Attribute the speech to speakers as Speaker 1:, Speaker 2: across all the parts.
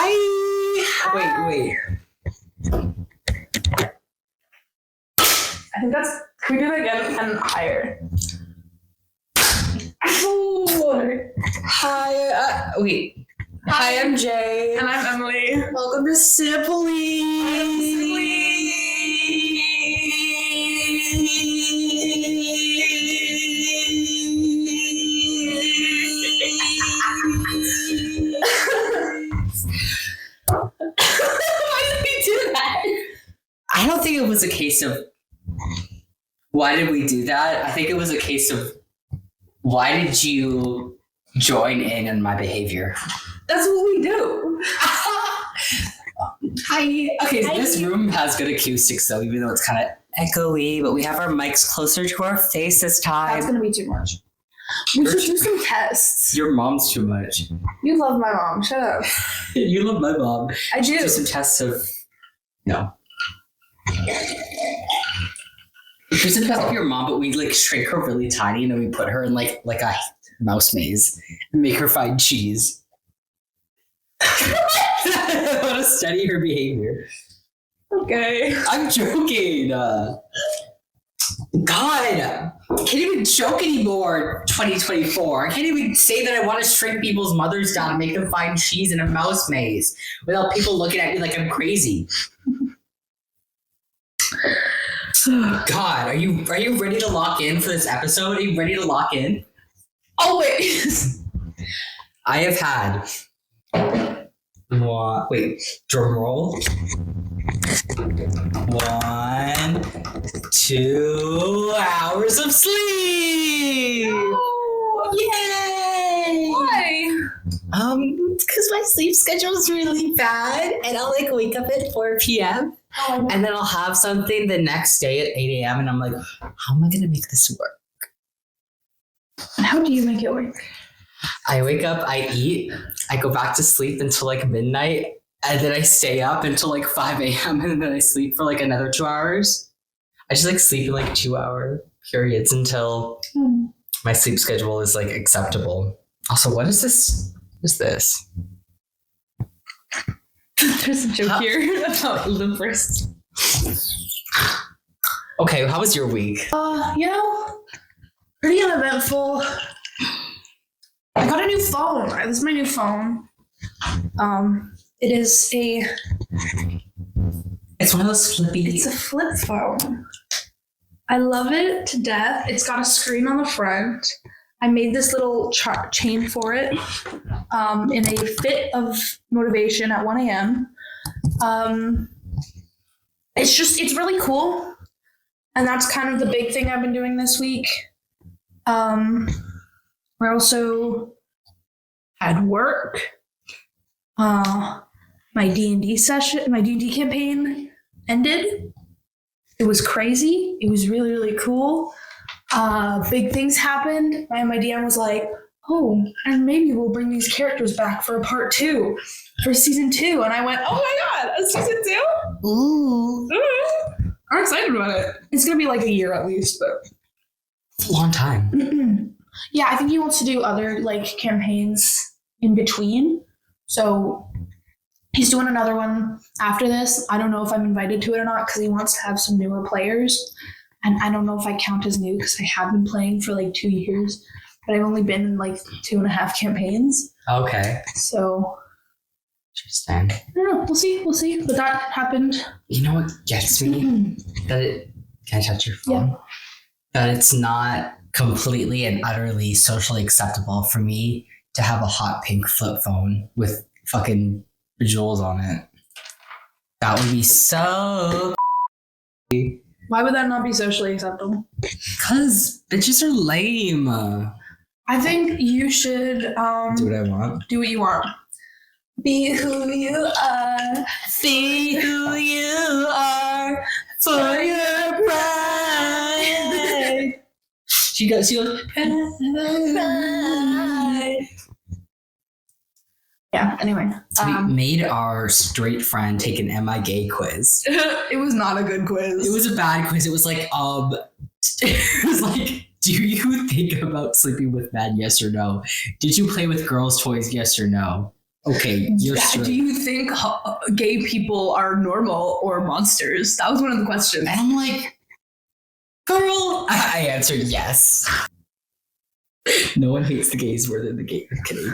Speaker 1: Hi.
Speaker 2: Wait.
Speaker 1: I think that's. Can we do that again and higher? Oh.
Speaker 2: Hi. Wait. Hi, I'm Jay.
Speaker 1: And I'm Emily.
Speaker 2: Welcome to Simply.
Speaker 1: Why did we do that?
Speaker 2: I don't think it was a case of why did we do that? I think it was a case of why did you join in on my behavior?
Speaker 1: That's what we do.
Speaker 2: Hi. Okay, so this room has good acoustics though, even though it's kind of echoey, but we have our mics closer to our face this time.
Speaker 1: That's gonna be too much. We should do some tests.
Speaker 2: Your mom's too much.
Speaker 1: You love my mom. Shut up.
Speaker 2: You love my mom.
Speaker 1: I do.
Speaker 2: Do some tests of no. There's a test of your mom, but we like shrink her really tiny and then we put her in like a mouse maze and make her find cheese. I want to study her behavior.
Speaker 1: Okay.
Speaker 2: I'm joking. God, I can't even joke anymore. 2024. I can't even say that I want to shrink people's mothers down and make them find cheese in a mouse maze without people looking at me like I'm crazy. God, are you ready to lock in for this episode? Are you ready to lock in?
Speaker 1: Oh wait.
Speaker 2: I have had drum roll. 1, 2 hours of sleep.
Speaker 1: Oh,
Speaker 2: Yay!
Speaker 1: why?
Speaker 2: Because my sleep schedule is really bad, and I'll like wake up at 4 p.m. And then I'll have something the next day at 8 a.m. and I'm like, how am I gonna make this work?
Speaker 1: And how do you make it work?
Speaker 2: I wake up, I eat, I go back to sleep until like midnight, and then I stay up until like 5 a.m. and then I sleep for like another 2 hours. I just like sleep in like 2-hour periods until my sleep schedule is like acceptable. Also, what is this? What is this?
Speaker 1: There's a joke here about limp wrists.
Speaker 2: Okay, how was your week?
Speaker 1: Pretty uneventful. I got a new phone. This is my new phone. It is
Speaker 2: It's one of those flippy.
Speaker 1: It's a flip phone. I love it to death. It's got a screen on the front. I made this little chain for it in a fit of motivation at 1 a.m. It's really cool. And that's kind of the big thing I've been doing this week. We also had work. My D&D session, my D&D campaign ended. It was crazy. It was really, really cool. Big things happened. My DM was like, oh, and maybe we'll bring these characters back for a part 2, for season 2. And I went, oh my God, a season 2?
Speaker 2: Ooh.
Speaker 1: I'm excited about it. It's going to be like a year at least, but.
Speaker 2: It's a long time.
Speaker 1: Yeah, I think he wants to do other like campaigns in between. So he's doing another one after this. I don't know if I'm invited to it or not because he wants to have some newer players. And I don't know if I count as new because I have been playing for like 2 years, but I've only been in like 2.5 campaigns.
Speaker 2: Okay.
Speaker 1: So.
Speaker 2: Interesting.
Speaker 1: I don't know. We'll see. But that happened.
Speaker 2: You know what gets me? Can I touch your phone?
Speaker 1: Yeah.
Speaker 2: That it's not completely and utterly socially acceptable for me to have a hot pink flip phone with fucking jewels on it. That would be so.
Speaker 1: Why would that not be socially acceptable?
Speaker 2: Because bitches are lame.
Speaker 1: I think you should
Speaker 2: Do what I want.
Speaker 1: do what you want. Be who you are.
Speaker 2: Be who you are for your pride. She goes, pride.
Speaker 1: Yeah, anyway.
Speaker 2: We made our straight friend take an Am I Gay quiz.
Speaker 1: It was not a good quiz.
Speaker 2: It was a bad quiz. It was like, it was like, do you think about sleeping with men? Yes or no? Did you play with girls' toys? Yes or no? Okay, you're
Speaker 1: Do
Speaker 2: straight.
Speaker 1: you think gay people are normal or monsters? That was one of the questions.
Speaker 2: And I'm like, girl, I answered yes. No one hates the gays more than the gays. I'm kidding.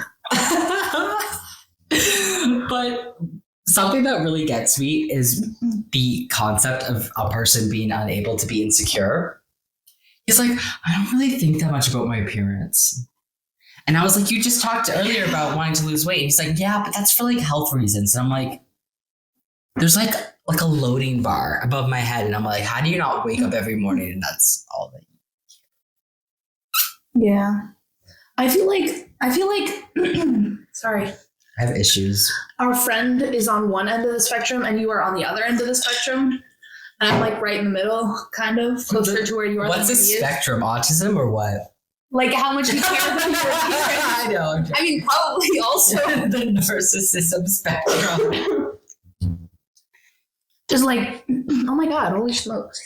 Speaker 2: But something that really gets me is the concept of a person being unable to be insecure. He's like, I don't really think that much about my appearance. And I was like, you just talked earlier about wanting to lose weight. And he's like, yeah, but that's for like health reasons. And I'm like, there's like a loading bar above my head. And I'm like, how do you not wake up every morning and that's all that you
Speaker 1: Yeah. I feel like sorry.
Speaker 2: I have issues.
Speaker 1: Our friend is on one end of the spectrum and you are on the other end of the spectrum. And I'm like right in the middle, kind of closer to where you are.
Speaker 2: What's
Speaker 1: than
Speaker 2: the
Speaker 1: he is.
Speaker 2: spectrum? Autism or what?
Speaker 1: Like how much you care about your appearance.
Speaker 2: I know.
Speaker 1: I mean, probably also
Speaker 2: The narcissism spectrum.
Speaker 1: just like, oh my God, holy smokes.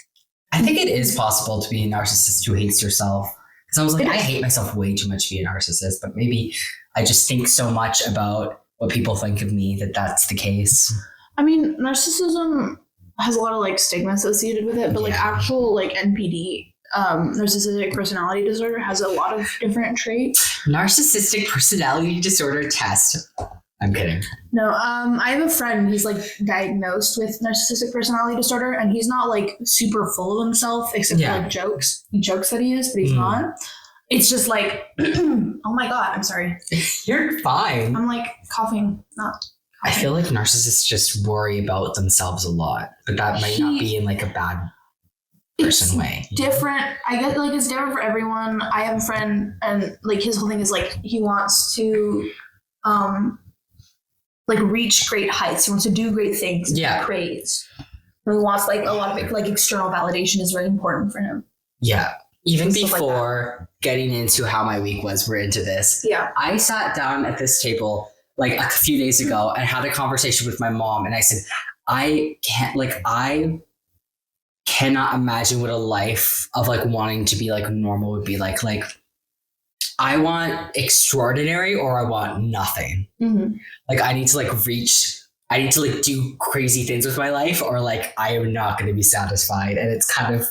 Speaker 2: I think it is possible to be a narcissist who hates yourself. Because I was like,
Speaker 1: It
Speaker 2: I
Speaker 1: is.
Speaker 2: hate myself way too much to be a narcissist, but maybe I just think so much about what people think of me that that's the case.
Speaker 1: I mean, narcissism has a lot of like stigma associated with it, but like
Speaker 2: Yeah.
Speaker 1: actual like NPD, narcissistic personality disorder, has a lot of different traits.
Speaker 2: Narcissistic personality disorder test. I'm kidding.
Speaker 1: No, I have a friend who's like diagnosed with narcissistic personality disorder, and he's not like super full of himself, except
Speaker 2: Yeah.
Speaker 1: for like jokes. He jokes that he is, but he's not. It's just like, oh my God, I'm sorry.
Speaker 2: You're fine.
Speaker 1: I'm like coughing, not.
Speaker 2: I feel like narcissists just worry about themselves a lot, but that might not be in like a bad person way.
Speaker 1: Different. I guess like it's different for everyone. I have a friend, and like his whole thing is like he wants to, like reach great heights. He wants to do great things.
Speaker 2: Yeah.
Speaker 1: Praise. And he wants like a lot of like external validation is very important for him.
Speaker 2: Yeah. Even
Speaker 1: Stuff like
Speaker 2: before getting into how my week was, we're into this.
Speaker 1: Yeah.
Speaker 2: I sat down at this table like a few days ago and had a conversation with my mom, and I said, I cannot imagine what a life of like wanting to be like normal would be like. Like, I want extraordinary or I want nothing.
Speaker 1: Mm-hmm.
Speaker 2: Like, I need to like do crazy things with my life, or like I am not going to be satisfied. And it's kind of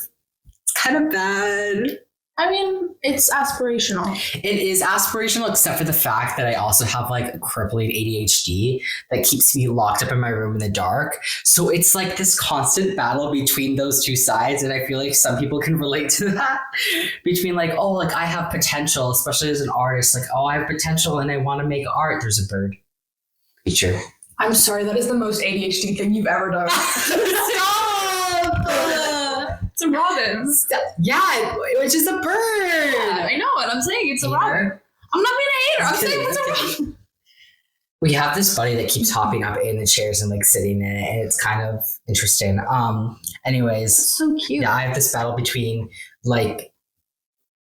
Speaker 2: bad.
Speaker 1: I mean, it's aspirational.
Speaker 2: It is aspirational, except for the fact that I also have like a crippling ADHD that keeps me locked up in my room in the dark. So it's like this constant battle between those two sides. And I feel like some people can relate to that between like, oh, like I have potential, especially as an artist. Like, oh, I have potential and I want to make art. There's a bird. Feature.
Speaker 1: I'm sorry, that is the most ADHD thing you've ever done. It's a robin.
Speaker 2: Yeah, which is a bird.
Speaker 1: I know what I'm saying. It's a robin.
Speaker 2: Hater.
Speaker 1: I'm not being a hater. I'm
Speaker 2: Okay,
Speaker 1: saying it's a
Speaker 2: okay.
Speaker 1: robin.
Speaker 2: We have this buddy that keeps hopping up in the chairs and like sitting in it, and it's kind of interesting. Anyways,
Speaker 1: So cute.
Speaker 2: yeah, I have this battle between like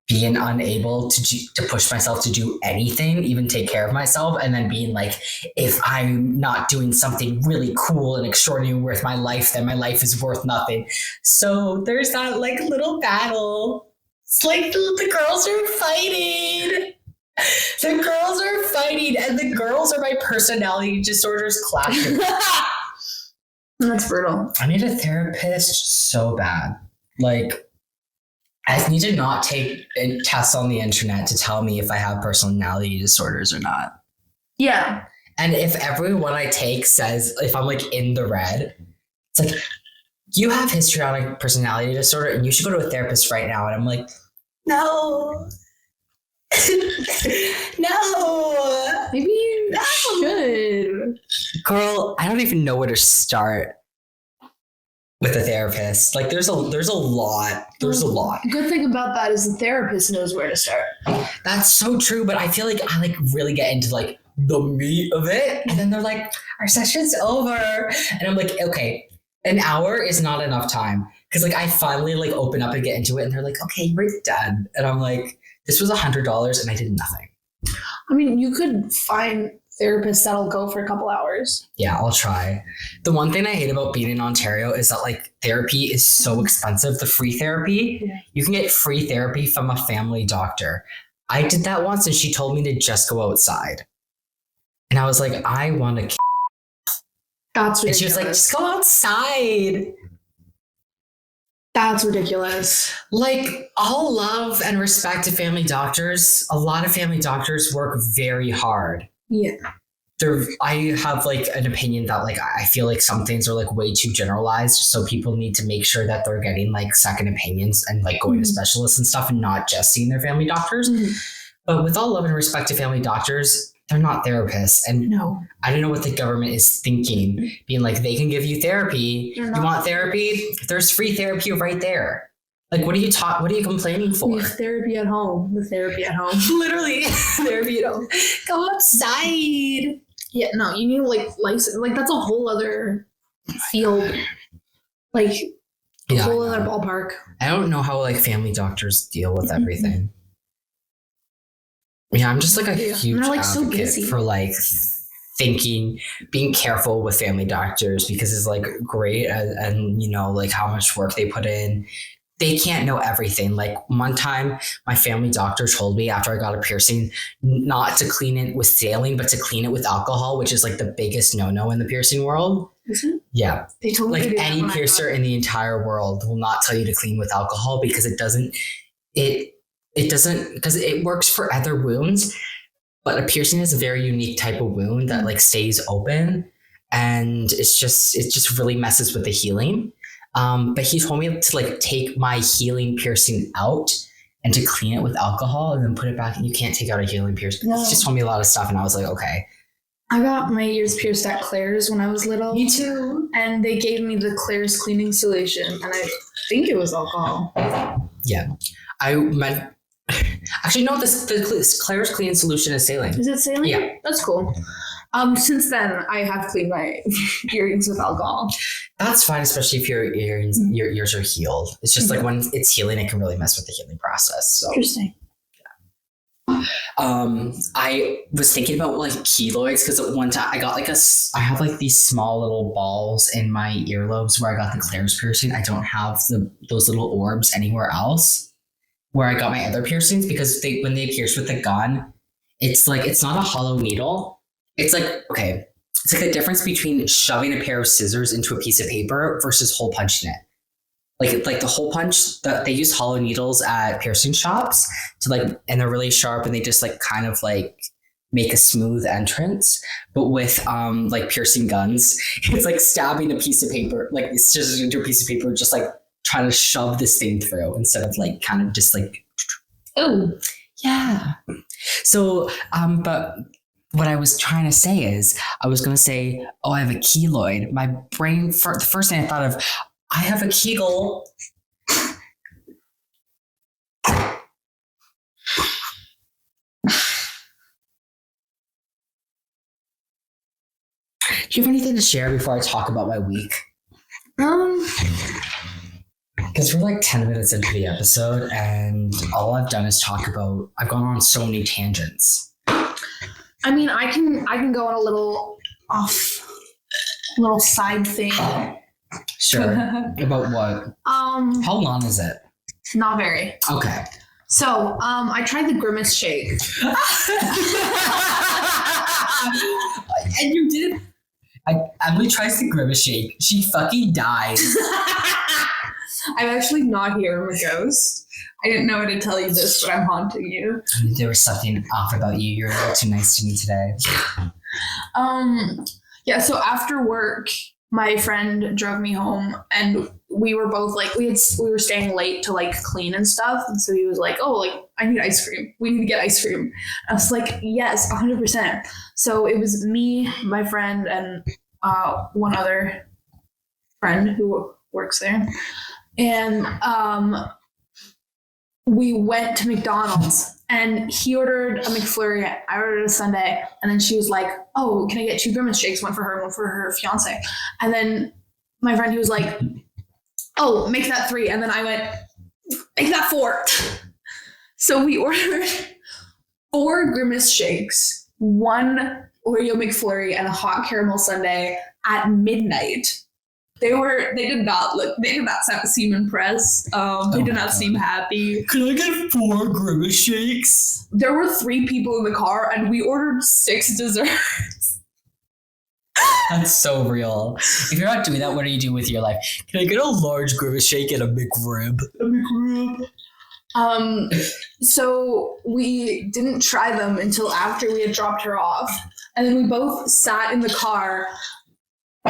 Speaker 2: being unable to push myself to do anything, even take care of myself, and then being like, if I'm not doing something really cool and extraordinary with my life, then my life is worth nothing. So there's that like little battle. It's like the girls are fighting. The girls are fighting, and the girls are my personality disorders clashing.
Speaker 1: That's brutal.
Speaker 2: I need a therapist so bad. Like, I need to not take tests on the internet to tell me if I have personality disorders or not.
Speaker 1: Yeah.
Speaker 2: And if every one I take says, if I'm like in the red, it's like, you have histrionic personality disorder and you should go to a therapist right now. And I'm like, no. No.
Speaker 1: Maybe you should.
Speaker 2: Girl, I don't even know where to start with a therapist. Like there's a lot. There's a lot.
Speaker 1: Good thing about that is the therapist knows where to start.
Speaker 2: That's so true, but I feel like I like really get into like the meat of it, and then they're like, our session's over. And I'm like, okay, an hour is not enough time. Cause like I finally like open up and get into it, and they're like, okay, we're done. And I'm like, this was $100 and I did nothing.
Speaker 1: I mean, you could find therapists that'll go for a couple hours.
Speaker 2: Yeah, I'll try. The one thing I hate about being in Ontario is that like therapy is so expensive. The free therapy,
Speaker 1: Yeah.
Speaker 2: You can get free therapy from a family doctor. I did that once and she told me to just go outside. And I was like, I want to.
Speaker 1: That's ridiculous.
Speaker 2: And she was like, just go outside.
Speaker 1: That's ridiculous.
Speaker 2: Like, all love and respect to family doctors. A lot of family doctors work very hard.
Speaker 1: Yeah.
Speaker 2: I have like an opinion that like I feel like some things are like way too generalized, so people need to make sure that they're getting like second opinions and like going to specialists and stuff and not just seeing their family doctors. But with all love and respect to family doctors, they're not therapists. And
Speaker 1: No.
Speaker 2: I don't know what the government is thinking, being like, they can give you therapy.
Speaker 1: They're
Speaker 2: You
Speaker 1: not.
Speaker 2: want therapy? There's free therapy right there. Like, what are you complaining
Speaker 1: We
Speaker 2: for?
Speaker 1: have therapy at home. The therapy at home.
Speaker 2: Literally, therapy. Go outside.
Speaker 1: Yeah, no, you need like license. Like that's a whole other field. Like a whole other ballpark.
Speaker 2: I don't know how like family doctors deal with everything. Yeah, I'm just like a huge
Speaker 1: they're, like, so
Speaker 2: advocate
Speaker 1: busy.
Speaker 2: for like being careful with family doctors because it's like great and you know like how much work they put in. They can't know everything. Like one time my family doctor told me after I got a piercing not to clean it with saline, but to clean it with alcohol, which is like the biggest no-no in the piercing world.
Speaker 1: Is it?
Speaker 2: Yeah.
Speaker 1: They told me
Speaker 2: Like
Speaker 1: to do that
Speaker 2: any
Speaker 1: when I
Speaker 2: piercer in the entire world will not tell you to clean with alcohol because it doesn't because it works for other wounds, but a piercing is a very unique type of wound that like stays open and it just really messes with the healing. But he told me to like take my healing piercing out and to clean it with alcohol and then put it back. And you can't take out a healing piercing.
Speaker 1: No.
Speaker 2: He just told me a lot of stuff and I was like, okay.
Speaker 1: I got my ears pierced at Claire's when I was little.
Speaker 2: Me too.
Speaker 1: And they gave me the Claire's cleaning solution, and I think it was alcohol.
Speaker 2: Yeah. I meant actually no, the Claire's cleaning solution is saline.
Speaker 1: Is it saline?
Speaker 2: Yeah.
Speaker 1: That's cool. Since then, I have cleaned my earrings with alcohol.
Speaker 2: That's fine, especially if your ears are healed. It's just like when it's healing, it can really mess with the healing process. So
Speaker 1: Interesting.
Speaker 2: I was thinking about like keloids because at one time I have like these small little balls in my earlobes where I got the Claire's piercing. I don't have those little orbs anywhere else where I got my other piercings because when they pierce with the gun, it's like it's not a hollow needle. It's like okay. It's like the difference between shoving a pair of scissors into a piece of paper versus hole punching it. Like the hole punch, they use hollow needles at piercing shops to like, and they're really sharp and they just like kind of like make a smooth entrance. But with like piercing guns, it's like stabbing a piece of paper, like it's just into a piece of paper, just like trying to shove this thing through instead of like kind of just like,
Speaker 1: Oh,
Speaker 2: yeah. So, but what I was trying to say is, I was going to say, oh, I have a keloid. My brain, the first thing I thought of, I have a Kegel. Do you have anything to share before I talk about my week? Because we're like 10 minutes into the episode and all I've done is talk about, I've gone on so many tangents.
Speaker 1: I mean, I can go on a little side thing.
Speaker 2: Sure. About what? How long is it?
Speaker 1: Not very.
Speaker 2: Okay.
Speaker 1: So, I tried the Grimace shake.
Speaker 2: And you did. Emily tries the Grimace shake. She fucking dies.
Speaker 1: I'm actually not here. I'm a ghost. I didn't know how to tell you this, but I'm haunting you.
Speaker 2: There was something off about you. You're a little too nice to me today.
Speaker 1: Yeah, so after work, my friend drove me home and we were both like, we were staying late to like clean and stuff. And so he was like, oh, like I need ice cream. We need to get ice cream. I was like, yes, 100%. So it was me, my friend, and one other friend who works there. And we went to McDonald's and he ordered a McFlurry. I ordered a sundae. And then she was like, oh, can I get 2 Grimace shakes? One for her and one for her fiance. And then my friend, he was like, oh, make that 3. And then I went, make that 4. So we ordered 4 Grimace shakes, 1 Oreo McFlurry, and a hot caramel sundae at midnight. They did not seem impressed. They did not seem happy.
Speaker 2: Could I get 4 Grimace shakes?
Speaker 1: There were 3 people in the car and we ordered 6 desserts.
Speaker 2: That's so real. If you're not doing that, what are you doing with your life? Can I get a large Grimace shake and a McRib?
Speaker 1: So we didn't try them until after we had dropped her off. And then we both sat in the car,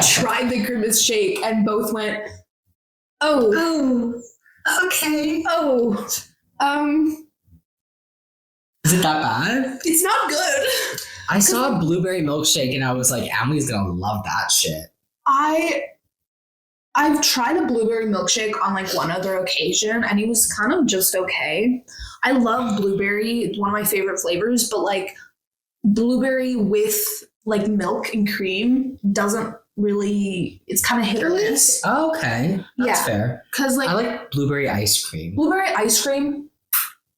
Speaker 1: tried the Grimace shake, and both went, oh,
Speaker 2: okay.
Speaker 1: oh,
Speaker 2: Is it that bad?
Speaker 1: it's not good.
Speaker 2: I saw a blueberry milkshake and I was like, Emily's gonna love that shit.
Speaker 1: I've tried a blueberry milkshake on like one other occasion and it was kind of just okay. I love blueberry. It's one of my favorite flavors, but like blueberry with like milk and cream doesn't really, it's kind of hit or miss.
Speaker 2: Oh, okay. That's fair.
Speaker 1: Cause like
Speaker 2: I like blueberry ice cream.
Speaker 1: blueberry ice cream,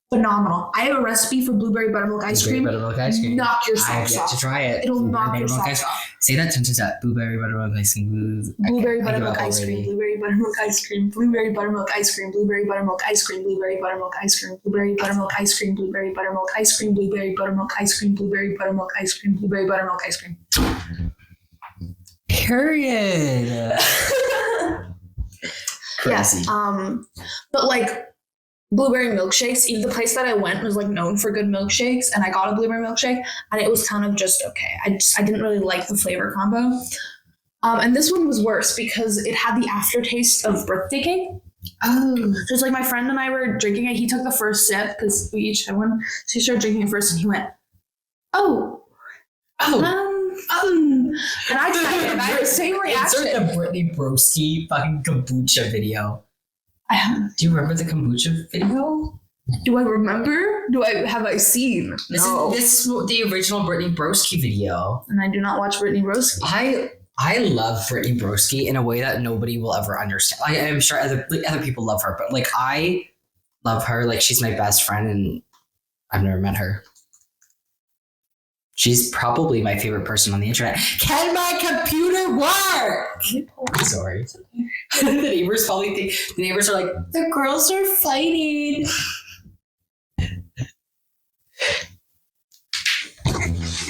Speaker 1: phenomenal. I have a recipe for blueberry buttermilk ice cream.
Speaker 2: Blueberry buttermilk ice cream.
Speaker 1: Knock your
Speaker 2: I have
Speaker 1: socks
Speaker 2: yet
Speaker 1: off.
Speaker 2: to try it.
Speaker 1: It'll
Speaker 2: Blueberry
Speaker 1: knock your
Speaker 2: buttermilk
Speaker 1: socks
Speaker 2: ice-
Speaker 1: off.
Speaker 2: Say that sentence out. Blueberry buttermilk ice cream.
Speaker 1: Blueberry
Speaker 2: I give
Speaker 1: buttermilk
Speaker 2: up
Speaker 1: ice cream,
Speaker 2: already.
Speaker 1: blueberry buttermilk ice cream, blueberry buttermilk ice cream, blueberry buttermilk ice cream, blueberry buttermilk ice cream, blueberry buttermilk ice cream, blueberry buttermilk ice cream, blueberry buttermilk ice cream, blueberry buttermilk ice cream, blueberry buttermilk ice cream.
Speaker 2: Period. Crazy.
Speaker 1: Yeah. But like blueberry milkshakes, even the place that I went was like known for good milkshakes, and I got a blueberry milkshake and it was kind of just okay. I didn't really like the flavor combo. And this one was worse because it had the aftertaste of birthday cake.
Speaker 2: Oh.
Speaker 1: So it's like my friend and I were drinking it. He took the first sip because we each had one. So he started drinking it first and he went, oh. And I tried it and I had the same reaction.
Speaker 2: Insert the Brittany Broski fucking kombucha video. Do you remember the kombucha video?
Speaker 1: Do I remember? Have I seen? No.
Speaker 2: This is the original Brittany Broski video.
Speaker 1: And I do not watch Brittany Broski.
Speaker 2: I love Brittany Broski in a way that nobody will ever understand. I'm sure other people love her, but like I love her. Like she's my best friend, and I've never met her. She's probably my favorite person on the internet. Can my computer work? Sorry. The neighbors probably think the neighbors are like, the girls are fighting.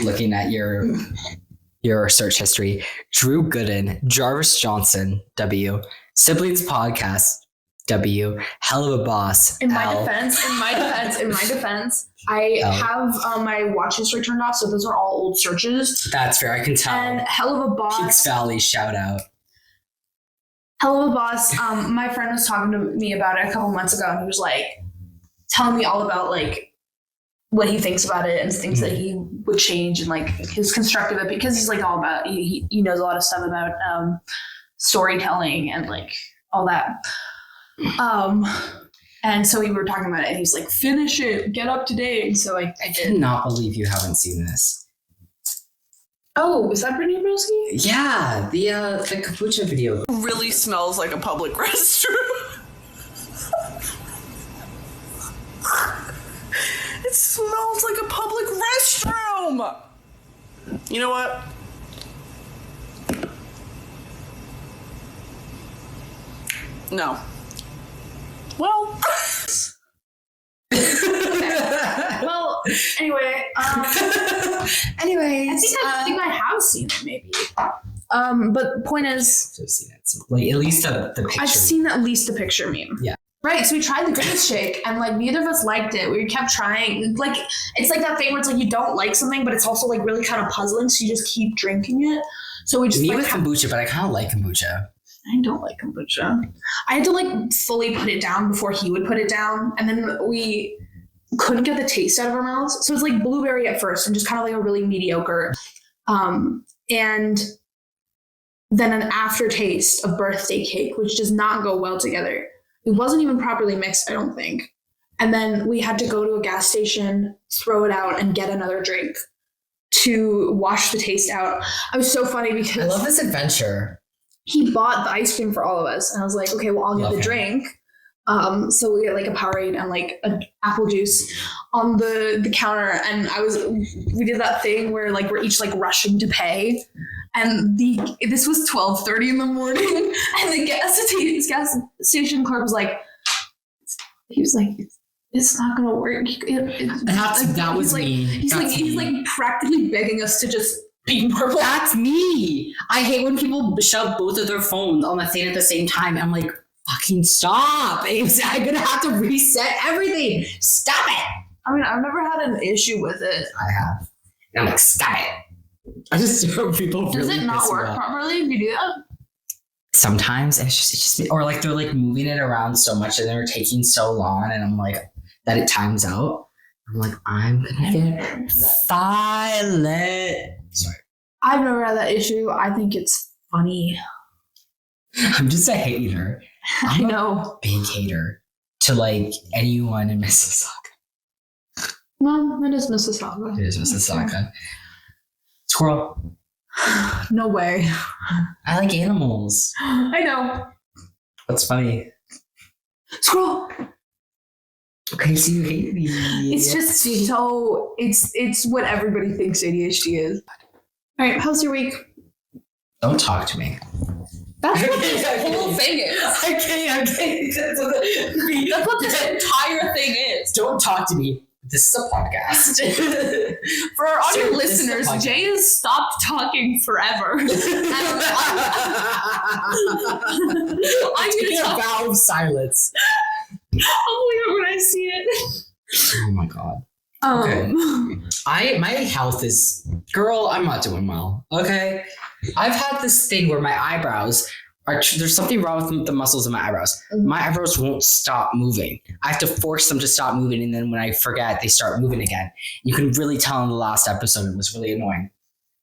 Speaker 2: Looking at your search history, Drew Gooden, Jarvis Johnson, W, Siblings Podcast, W, Hell of a Boss,
Speaker 1: In my
Speaker 2: L.
Speaker 1: defense, I have my watch history turned off, so those are all old searches.
Speaker 2: That's fair, I can tell.
Speaker 1: And Hell of a Boss.
Speaker 2: Peaks Valley, shout out.
Speaker 1: Hell of a Boss. My friend was talking to me about it a couple months ago, and he was like telling me all about like what he thinks about it and things that he would change and like his constructive, because he's like all about he knows a lot of stuff about storytelling and like all that. And so we were talking about it and he's like, finish it, get up to date. And so I
Speaker 2: I
Speaker 1: did.
Speaker 2: cannot believe you haven't seen this.
Speaker 1: Oh, is that Brittany Broski?
Speaker 2: Yeah, the kombucha video.
Speaker 3: Really smells like a public restroom. It smells like a public restroom. You know what? No. Well.
Speaker 1: Well, anyway,
Speaker 2: Anyways,
Speaker 1: I think I have seen it maybe. But the point is,
Speaker 2: I've seen it. So, like at least the picture.
Speaker 1: I've seen at least the picture meme.
Speaker 2: Yeah.
Speaker 1: Right, so we tried the Grimace shake and like neither of us liked it. We kept trying. Like it's like that thing where it's like you don't like something, but it's also like really kind of puzzling, so you just keep drinking it. So we just
Speaker 2: Me
Speaker 1: like,
Speaker 2: with kombucha, but I kind of like kombucha.
Speaker 1: I don't like kombucha. I had to like fully put it down before he would put it down, and then we couldn't get the taste out of our mouths. So it's like blueberry at first and just kind of like a really mediocre. And then an aftertaste of birthday cake, which does not go well together. It wasn't even properly mixed, I don't think. And then we had to go to a gas station, throw it out, and get another drink to wash the taste out. I was so funny because
Speaker 2: I love this adventure.
Speaker 1: he bought the ice cream for all of us. And I was like, okay, well, I'll get
Speaker 2: Love
Speaker 1: the
Speaker 2: him.
Speaker 1: drink. So we get like a Powerade and like an apple juice on the counter. And we did that thing where like we're each like rushing to pay. and this was 12:30 in the morning, and the gas station clerk was like, it's not gonna work.
Speaker 2: That was me.
Speaker 1: He's like practically begging us to just be normal.
Speaker 2: That's me. I hate when people shove both of their phones on the thing at the same time. I'm like, fucking stop. I'm gonna have to reset everything. Stop it.
Speaker 1: I mean, I've never had an issue with it.
Speaker 2: I have. And I'm like, stop it. I just hear people
Speaker 1: Does
Speaker 2: really
Speaker 1: it not
Speaker 2: piss me
Speaker 1: work
Speaker 2: off.
Speaker 1: properly if you do that?
Speaker 2: Sometimes it's just or like they're like moving it around so much and they're taking so long and I'm like that it times out. I'm like, I'm gonna get silent. Sorry.
Speaker 1: I've never had that issue. I think it's funny.
Speaker 2: I'm just a hater.
Speaker 1: I know.
Speaker 2: Big hater to like anyone in Mississauga.
Speaker 1: Well, it is Mississauga.
Speaker 2: It is Mississauga. Squirrel.
Speaker 1: No way.
Speaker 2: I like animals.
Speaker 1: I know.
Speaker 2: What's funny?
Speaker 1: Squirrel.
Speaker 2: Okay, so you hate me.
Speaker 1: It's just so it's what everybody thinks ADHD is. All right, how's your week?
Speaker 2: Don't talk to me.
Speaker 1: That's what this whole thing is.
Speaker 2: Okay.
Speaker 1: That's what this entire thing is.
Speaker 2: Don't talk to me. This is a podcast.
Speaker 1: For our audio
Speaker 2: So, this is a
Speaker 1: listeners,
Speaker 2: podcast.
Speaker 1: Jay has stopped talking forever. I'm
Speaker 2: Taking
Speaker 1: gonna
Speaker 2: a
Speaker 1: talk.
Speaker 2: vow of silence.
Speaker 1: I'll believe it when I see it.
Speaker 2: Oh my god.
Speaker 1: Okay.
Speaker 2: My health is, girl, I'm not doing well. Okay. I've had this thing where my eyebrows are, there's something wrong with the muscles in my eyebrows. My eyebrows won't stop moving. I have to force them to stop moving. And then when I forget, they start moving again. You can really tell in the last episode, it was really annoying.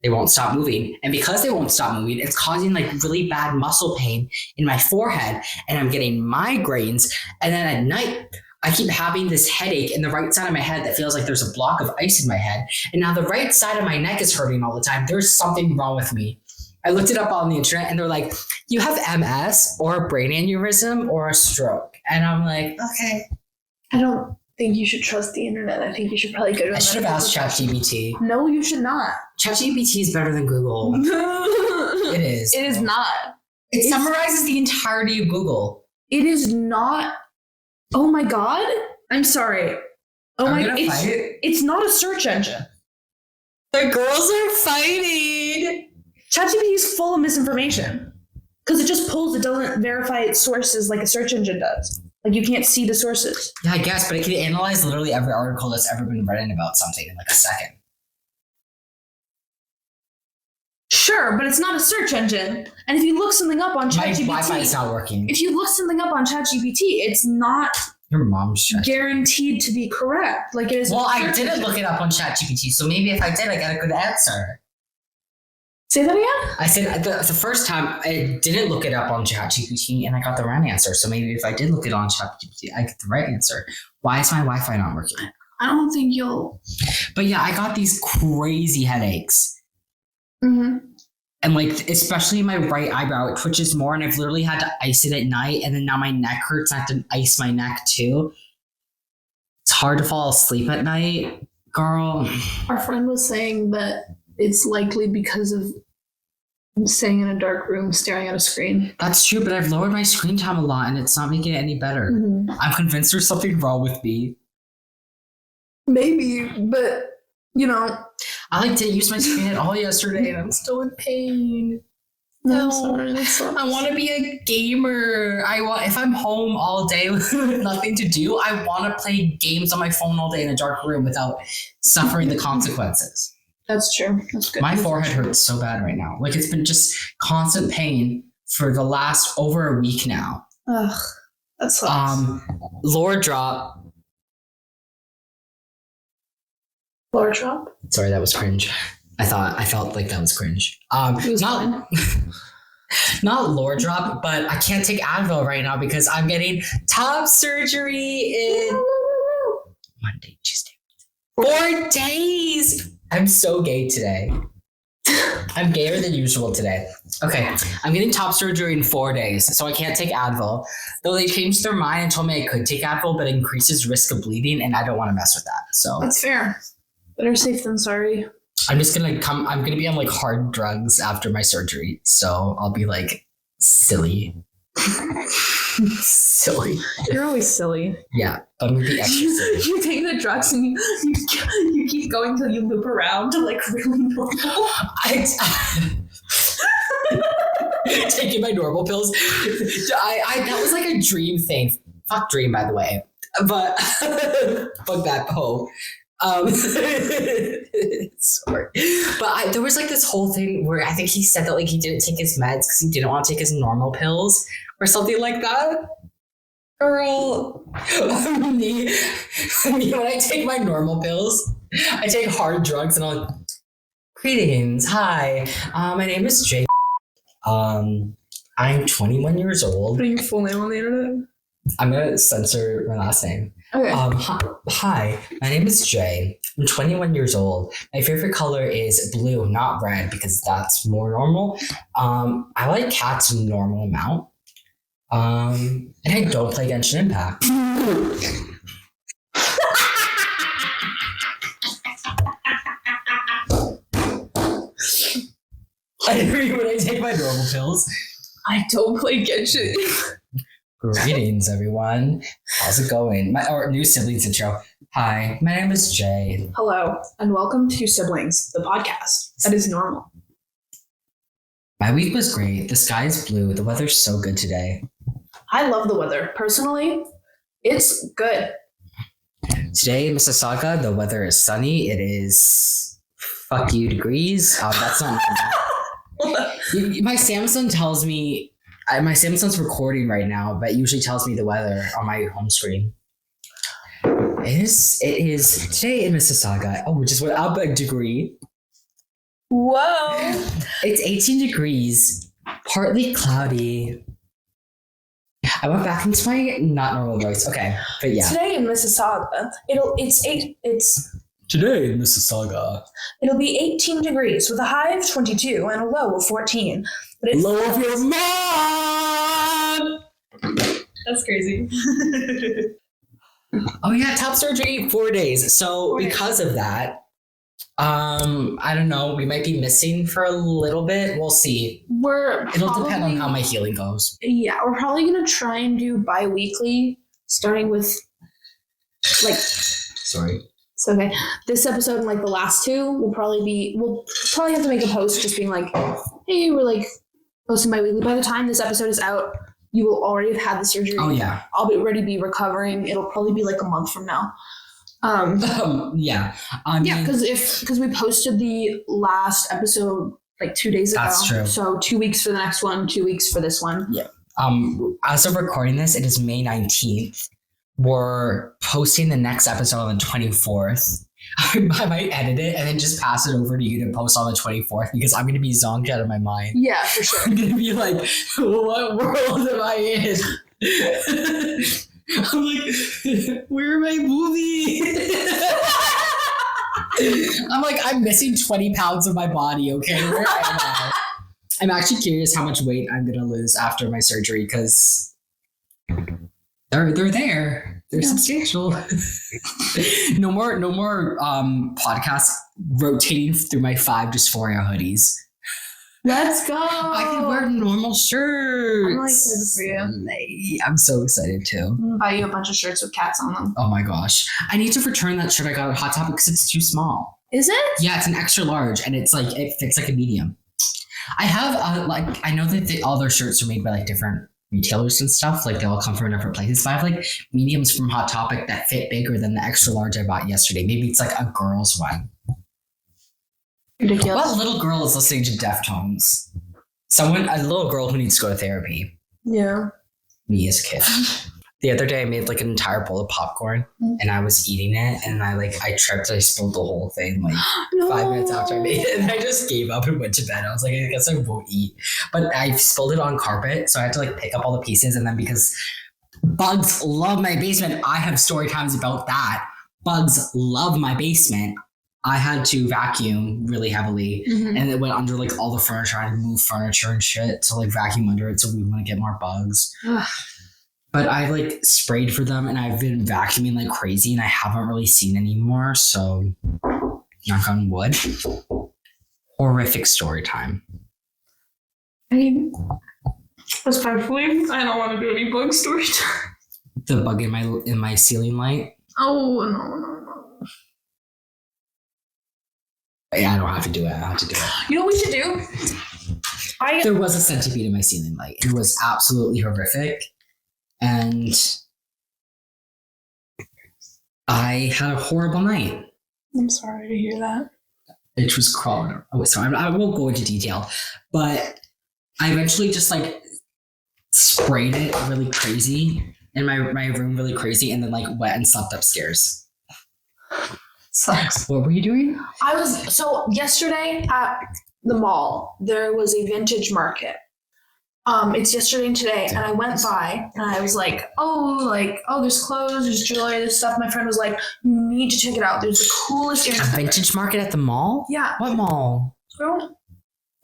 Speaker 2: They won't stop moving. And because they won't stop moving, it's causing like really bad muscle pain in my forehead. And I'm getting migraines. And then at night, I keep having this headache in the right side of my head that feels like there's a block of ice in my head. And now the right side of my neck is hurting all the time. There's something wrong with me. I looked it up on the internet and they're like, you have MS or a brain aneurysm or a stroke. And I'm like, okay.
Speaker 1: I don't think you should trust the internet. I think you should probably go to
Speaker 2: I should have asked ChatGPT.
Speaker 1: No, you should not.
Speaker 2: ChatGPT is better than Google. It is.
Speaker 1: It is not.
Speaker 2: It summarizes the entirety of Google.
Speaker 1: It is not. Oh my god. I'm sorry. Oh
Speaker 2: Are we
Speaker 1: my
Speaker 2: gonna fight?
Speaker 1: it's not a search engine.
Speaker 2: The girls are fighting.
Speaker 1: ChatGPT is full of misinformation. Because it just pulls, it doesn't verify its sources like a search engine does. Like you can't see the sources.
Speaker 2: Yeah, I guess, but it can analyze literally every article that's ever been written about something in like a second.
Speaker 1: Sure, but it's not a search engine. And if you look something up on
Speaker 2: My Wi-Fi is
Speaker 1: ChatGPT,
Speaker 2: not working.
Speaker 1: if you look something up on ChatGPT, it's not
Speaker 2: Your mom's chat.
Speaker 1: guaranteed to be correct. Like it is.
Speaker 2: Well,
Speaker 1: a
Speaker 2: I
Speaker 1: search
Speaker 2: didn't
Speaker 1: engine.
Speaker 2: look it up on ChatGPT, so maybe if I did, I got a good answer.
Speaker 1: Say that again?
Speaker 2: I said the first time I didn't look it up on ChatGPT and I got the right answer. So maybe if I did look it on ChatGPT, I get the right answer. Why is my Wi-Fi not working?
Speaker 1: I don't think you'll.
Speaker 2: But yeah, I got these crazy headaches.
Speaker 1: Mm-hmm.
Speaker 2: And like, especially my right eyebrow, it twitches more and I've literally had to ice it at night. And then now my neck hurts. I have to ice my neck too. It's hard to fall asleep at night, girl.
Speaker 1: Our friend was saying that it's likely because of staying in a dark room, staring at a screen.
Speaker 2: That's true, but I've lowered my screen time a lot and it's not making it any better.
Speaker 1: Mm-hmm.
Speaker 2: I'm convinced there's something wrong with me.
Speaker 1: Maybe, but you know.
Speaker 2: I like didn't use my screen at all yesterday and I'm still in pain.
Speaker 1: No,
Speaker 2: No.
Speaker 1: sorry, that sucks.
Speaker 2: I want to be a gamer. If I'm home all day with nothing to do, I want to play games on my phone all day in a dark room without suffering the consequences.
Speaker 1: That's true. That's good.
Speaker 2: My forehead hurts so bad right now. Like it's been just constant pain for the last over a week now.
Speaker 1: Ugh, that sucks.
Speaker 2: Lore drop.
Speaker 1: Floor drop.
Speaker 2: Sorry, that was cringe. I felt like that was cringe.
Speaker 1: It was
Speaker 2: Not not lore drop, but I can't take Advil right now because I'm getting top surgery in Monday, Tuesday. 4 days. I'm so gay today. I'm gayer than usual today. Okay, I'm getting top surgery in 4 days, so I can't take Advil. Though they changed their mind and told me I could take Advil, but it increases risk of bleeding, and I don't want to mess with that. So
Speaker 1: That's fair. Better safe than sorry.
Speaker 2: I'm gonna be on like hard drugs after my surgery. So I'll be like silly. Silly.
Speaker 1: You're always silly.
Speaker 2: Yeah, but I'm gonna be extra silly.
Speaker 1: You take the drugs and you keep going till you loop around to like really normal.
Speaker 2: Taking my normal pills. I that was like a dream thing. Fuck dream, by the way. But fuck that hoe. Sorry. But there was like this whole thing where I think he said that like he didn't take his meds because he didn't want to take his normal pills or something like that. Girl, me when I take my normal pills, I take hard drugs and I'm like, greetings, hi, my name is Jay. I'm 21 years old.
Speaker 1: Putting your full name on the internet?
Speaker 2: I'm gonna censor my last name.
Speaker 1: Okay.
Speaker 2: Hi, my name is Jay. I'm 21 years old. My favorite color is blue, not red, because that's more normal. I like cats a normal amount. And I don't play Genshin Impact. I agree when I take my normal pills.
Speaker 1: I don't play Genshin.
Speaker 2: Greetings, everyone. How's it going? Our new siblings intro. Hi, my name is Jay.
Speaker 1: Hello, and welcome to Siblings, the podcast. That is normal.
Speaker 2: My week was great. The sky is blue. The weather's so good today.
Speaker 1: I love the weather. Personally, it's good.
Speaker 2: Today in Mississauga, the weather is sunny. It is fuck you degrees. That's not my Samsung tells me. My Samsung's recording right now, but it usually tells me the weather on my home screen. It is today in Mississauga. Oh, just went up a degree.
Speaker 1: Whoa.
Speaker 2: It's 18 degrees, partly cloudy. I went back into my not normal voice. Okay, but yeah.
Speaker 1: Today in Mississauga,
Speaker 2: Today in Mississauga.
Speaker 1: It'll be 18 degrees with a high of 22 and a low of 14. But it's
Speaker 2: Low of your mom!
Speaker 1: That's crazy.
Speaker 2: Oh yeah, top surgery 4 days. So because of that, I don't know, we might be missing for a little bit. We'll see. It'll depend on how my healing goes.
Speaker 1: Yeah, we're probably gonna try and do bi-weekly, starting with like
Speaker 2: Sorry.
Speaker 1: it's okay. This episode and like the last two we'll probably have to make a post just being like, hey, we're like posting bi-weekly. By the time this episode is out, you will already have had the surgery.
Speaker 2: Oh yeah.
Speaker 1: I'll be already be recovering. It'll probably be like a month from now.
Speaker 2: Yeah.
Speaker 1: Because we posted the last episode like 2 days ago.
Speaker 2: That's true.
Speaker 1: So 2 weeks for the next one, 2 weeks for this one.
Speaker 2: Yeah. As of recording this, it is May 19th. We're posting the next episode on the 24th. I might edit it and then just pass it over to you to post on the 24th because I'm going to be zonked out of my mind.
Speaker 1: Yeah, for sure.
Speaker 2: I'm going to be like, what world am I in? I'm like, where are my movies? I'm like, I'm missing 20 pounds of my body, okay? Where am I? I'm actually curious how much weight I'm going to lose after my surgery because they're there. They're substantial. No more podcasts rotating through my 5 Dysphoria hoodies.
Speaker 1: Let's go.
Speaker 2: I can wear normal shirts.
Speaker 1: I'm really excited for you.
Speaker 2: I'm so excited too.
Speaker 1: I'm gonna buy you a bunch of shirts with cats on them.
Speaker 2: Oh my gosh. I need to return that shirt I got at Hot Topic because it's too small.
Speaker 1: Is it?
Speaker 2: Yeah, it's an extra large and it's like, it fits like a medium. I have I know that all their shirts are made by like different retailers and stuff. Like they all come from different places. But I have like mediums from Hot Topic that fit bigger than the extra large I bought yesterday. Maybe it's like a girl's one.
Speaker 1: Ridiculous.
Speaker 2: What little girl is listening to Deftones? A little girl who needs to go to therapy.
Speaker 1: Yeah.
Speaker 2: Me as a kid. The other day I made like an entire bowl of popcorn and I was eating it and I tripped and I spilled the whole thing like
Speaker 1: No.
Speaker 2: 5 minutes after I made it and I just gave up and went to bed. I was like, I guess I won't eat. But I spilled it on carpet, so I had to like pick up all the pieces, and then because bugs love my basement, I have story times about that. Bugs love my basement. I had to vacuum really heavily and it went under like all the furniture. I had to move furniture and shit to like vacuum under it so we wouldn't get more bugs. But I like sprayed for them and I've been vacuuming like crazy and I haven't really seen any more. So knock on wood. Horrific story time.
Speaker 1: Especially, I don't want to do any bug story time.
Speaker 2: The bug in my ceiling light.
Speaker 1: Oh, no.
Speaker 2: Yeah, I don't have to do it. I have to do it.
Speaker 1: You know what we should do?
Speaker 2: There was a centipede in my ceiling light. It was absolutely horrific. And I had a horrible night.
Speaker 1: I'm sorry to hear that.
Speaker 2: It was crawling. Oh, sorry. I won't go into detail. But I eventually just like sprayed it really crazy in my room really crazy and then like went and slept upstairs.
Speaker 1: Sucks.
Speaker 2: What were you doing?
Speaker 1: So yesterday at the mall, there was a vintage market. It's yesterday and today, and I went by and I was like, there's clothes, there's jewelry, there's stuff. My friend was like, you need to check it out. There's the coolest earrings.
Speaker 2: A vintage market at the mall?
Speaker 1: Yeah.
Speaker 2: What mall?
Speaker 1: Girl,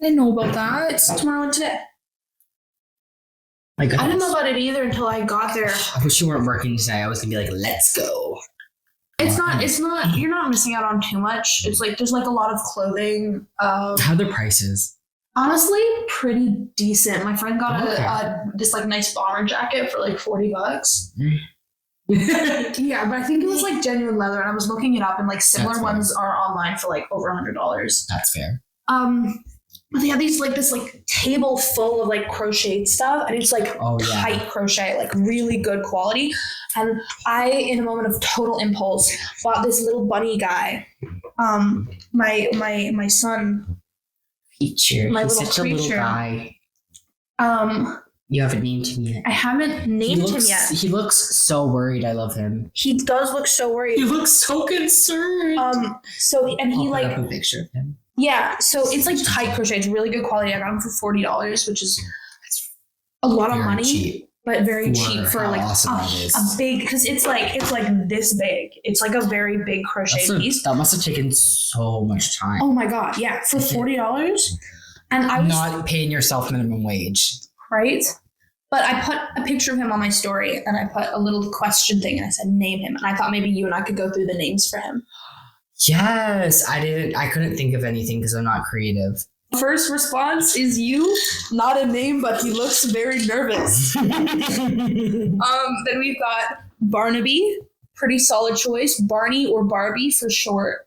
Speaker 1: I didn't know about that. It's tomorrow and today.
Speaker 2: My goodness.
Speaker 1: I didn't know about it either until I got there.
Speaker 2: I wish you weren't working today. I was gonna be like, let's go.
Speaker 1: It's not, you're not missing out on too much. It's like, there's like a lot of clothing.
Speaker 2: How are the prices?
Speaker 1: Honestly, pretty decent. My friend got this like nice bomber jacket for like $40. Yeah, but I think it was like genuine leather, and I was looking it up, and like similar ones are online for like over $100.
Speaker 2: That's fair.
Speaker 1: But they have these like this like table full of like crocheted stuff, and it's like tight crochet, like really good quality. And I, in a moment of total impulse, bought this little bunny guy. My son.
Speaker 2: Feature.
Speaker 1: My
Speaker 2: He's
Speaker 1: little
Speaker 2: such
Speaker 1: creature.
Speaker 2: A little guy. You haven't named him yet.
Speaker 1: I haven't named him yet.
Speaker 2: He looks so worried. I love him.
Speaker 1: He does look so worried.
Speaker 2: He looks so concerned.
Speaker 1: He like
Speaker 2: put up a picture of him.
Speaker 1: Yeah, so it's like tight crochet. It's really good quality. I got him for $40, which is a lot of money,
Speaker 2: cheap.
Speaker 1: But very cheap for like
Speaker 2: awesome
Speaker 1: a big, because it's like this big. It's like a very big crochet piece.
Speaker 2: That must have taken so much time.
Speaker 1: Oh my god, yeah, for $40, and I was
Speaker 2: not paying yourself minimum wage,
Speaker 1: right? But I put a picture of him on my story, and I put a little question thing, and I said name him, and I thought maybe you and I could go through the names for him.
Speaker 2: Yes, I couldn't think of anything because I'm not creative.
Speaker 1: First response is you. Not a name, but he looks very nervous. Then we've got Barnaby. Pretty solid choice. Barney or Barbie for short.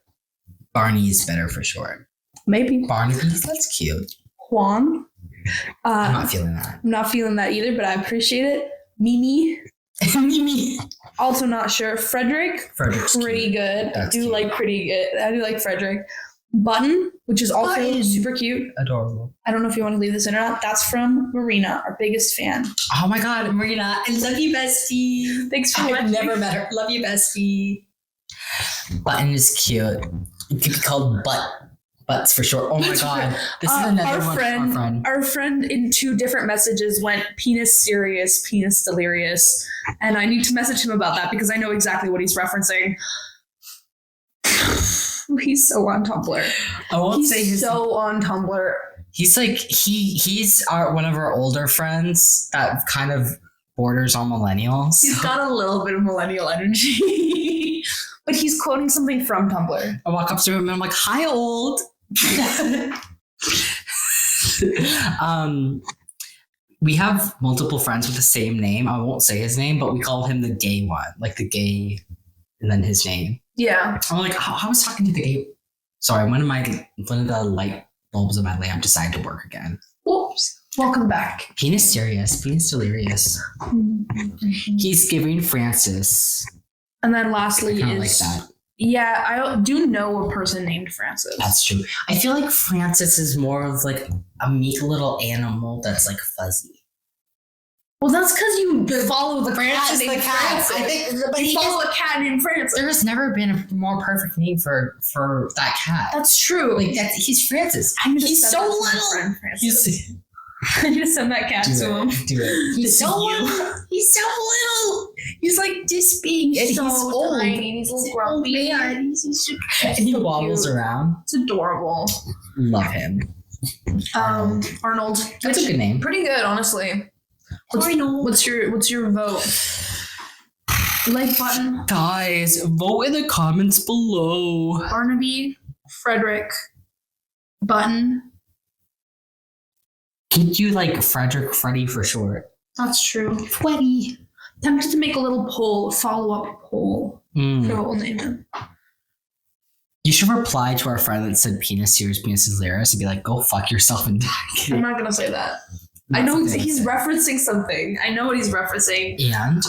Speaker 2: Barney is better for short.
Speaker 1: Maybe.
Speaker 2: Barnaby, that's cute.
Speaker 1: Juan.
Speaker 2: I'm not feeling that.
Speaker 1: I'm not feeling that either, but I appreciate it. Mimi.
Speaker 2: Mimi.
Speaker 1: Also not sure. Frederick's pretty
Speaker 2: cute.
Speaker 1: good.
Speaker 2: That's
Speaker 1: I do
Speaker 2: cute.
Speaker 1: like pretty good. I do like Frederick. Button, which is also super cute.
Speaker 2: Adorable.
Speaker 1: I don't know if you want to leave this in or not. That's from Marina, our biggest fan.
Speaker 2: Oh my god, Marina, I love you, bestie.
Speaker 1: Thanks for
Speaker 2: I've
Speaker 1: watching.
Speaker 2: never met her. Love you, bestie. Button is cute. It could be called Butts for short. Oh my god. This is another one from our friend.
Speaker 1: Our friend in 2 different messages went penis serious, penis delirious. And I need to message him about that because I know exactly what he's referencing. He's so on Tumblr.
Speaker 2: I won't say
Speaker 1: He's so on Tumblr.
Speaker 2: He's like he's one of our older friends that kind of borders on millennials.
Speaker 1: He's got a little bit of millennial energy. But he's quoting something from Tumblr.
Speaker 2: I walk up to him and I'm like, "Hi, old." We have multiple friends with the same name. I won't say his name, but we call him the gay one, like the gay, and then his name.
Speaker 1: Yeah.
Speaker 2: I'm like, I was talking to the gay. Sorry, one of the light bulbs in my lamp decided to work again.
Speaker 1: Whoops. Welcome back.
Speaker 2: Penis serious, penis delirious. He's giving Francis.
Speaker 1: And then lastly
Speaker 2: I
Speaker 1: is
Speaker 2: like that.
Speaker 1: Yeah, I do know a person named Francis.
Speaker 2: That's true. I feel like Francis is more of like a meek little animal that's like fuzzy.
Speaker 1: Well, that's because you follow the cat named Francis.
Speaker 2: I think, but
Speaker 1: you follow a cat named Francis.
Speaker 2: There has never been a more perfect name for that cat.
Speaker 1: That's true.
Speaker 2: Like he's Francis.
Speaker 1: He's so little.
Speaker 2: Friend
Speaker 1: Francis. I need to send that cat to him.
Speaker 2: Do it. He's so little. He's so little. He's like this big, and
Speaker 1: so
Speaker 2: he's old.
Speaker 1: tiny. He's a little grumpy.
Speaker 2: And he wobbles around.
Speaker 1: It's adorable.
Speaker 2: Love him.
Speaker 1: Arnold.
Speaker 2: That's a good name.
Speaker 1: Pretty good, honestly. What's your vote? Like button.
Speaker 2: Guys, vote in the comments below.
Speaker 1: Barnaby. Frederick Button.
Speaker 2: Could you like Frederick Freddy for short?
Speaker 1: That's true. Freddy. Tempted to make a little poll, a follow-up poll.
Speaker 2: Mm.
Speaker 1: For what we'll name him.
Speaker 2: You should reply to our friend that said penis serious, penis is hilarious and be like, go fuck yourself and die.
Speaker 1: I'm not gonna say that. I know he's referencing something. I know what he's referencing.
Speaker 2: And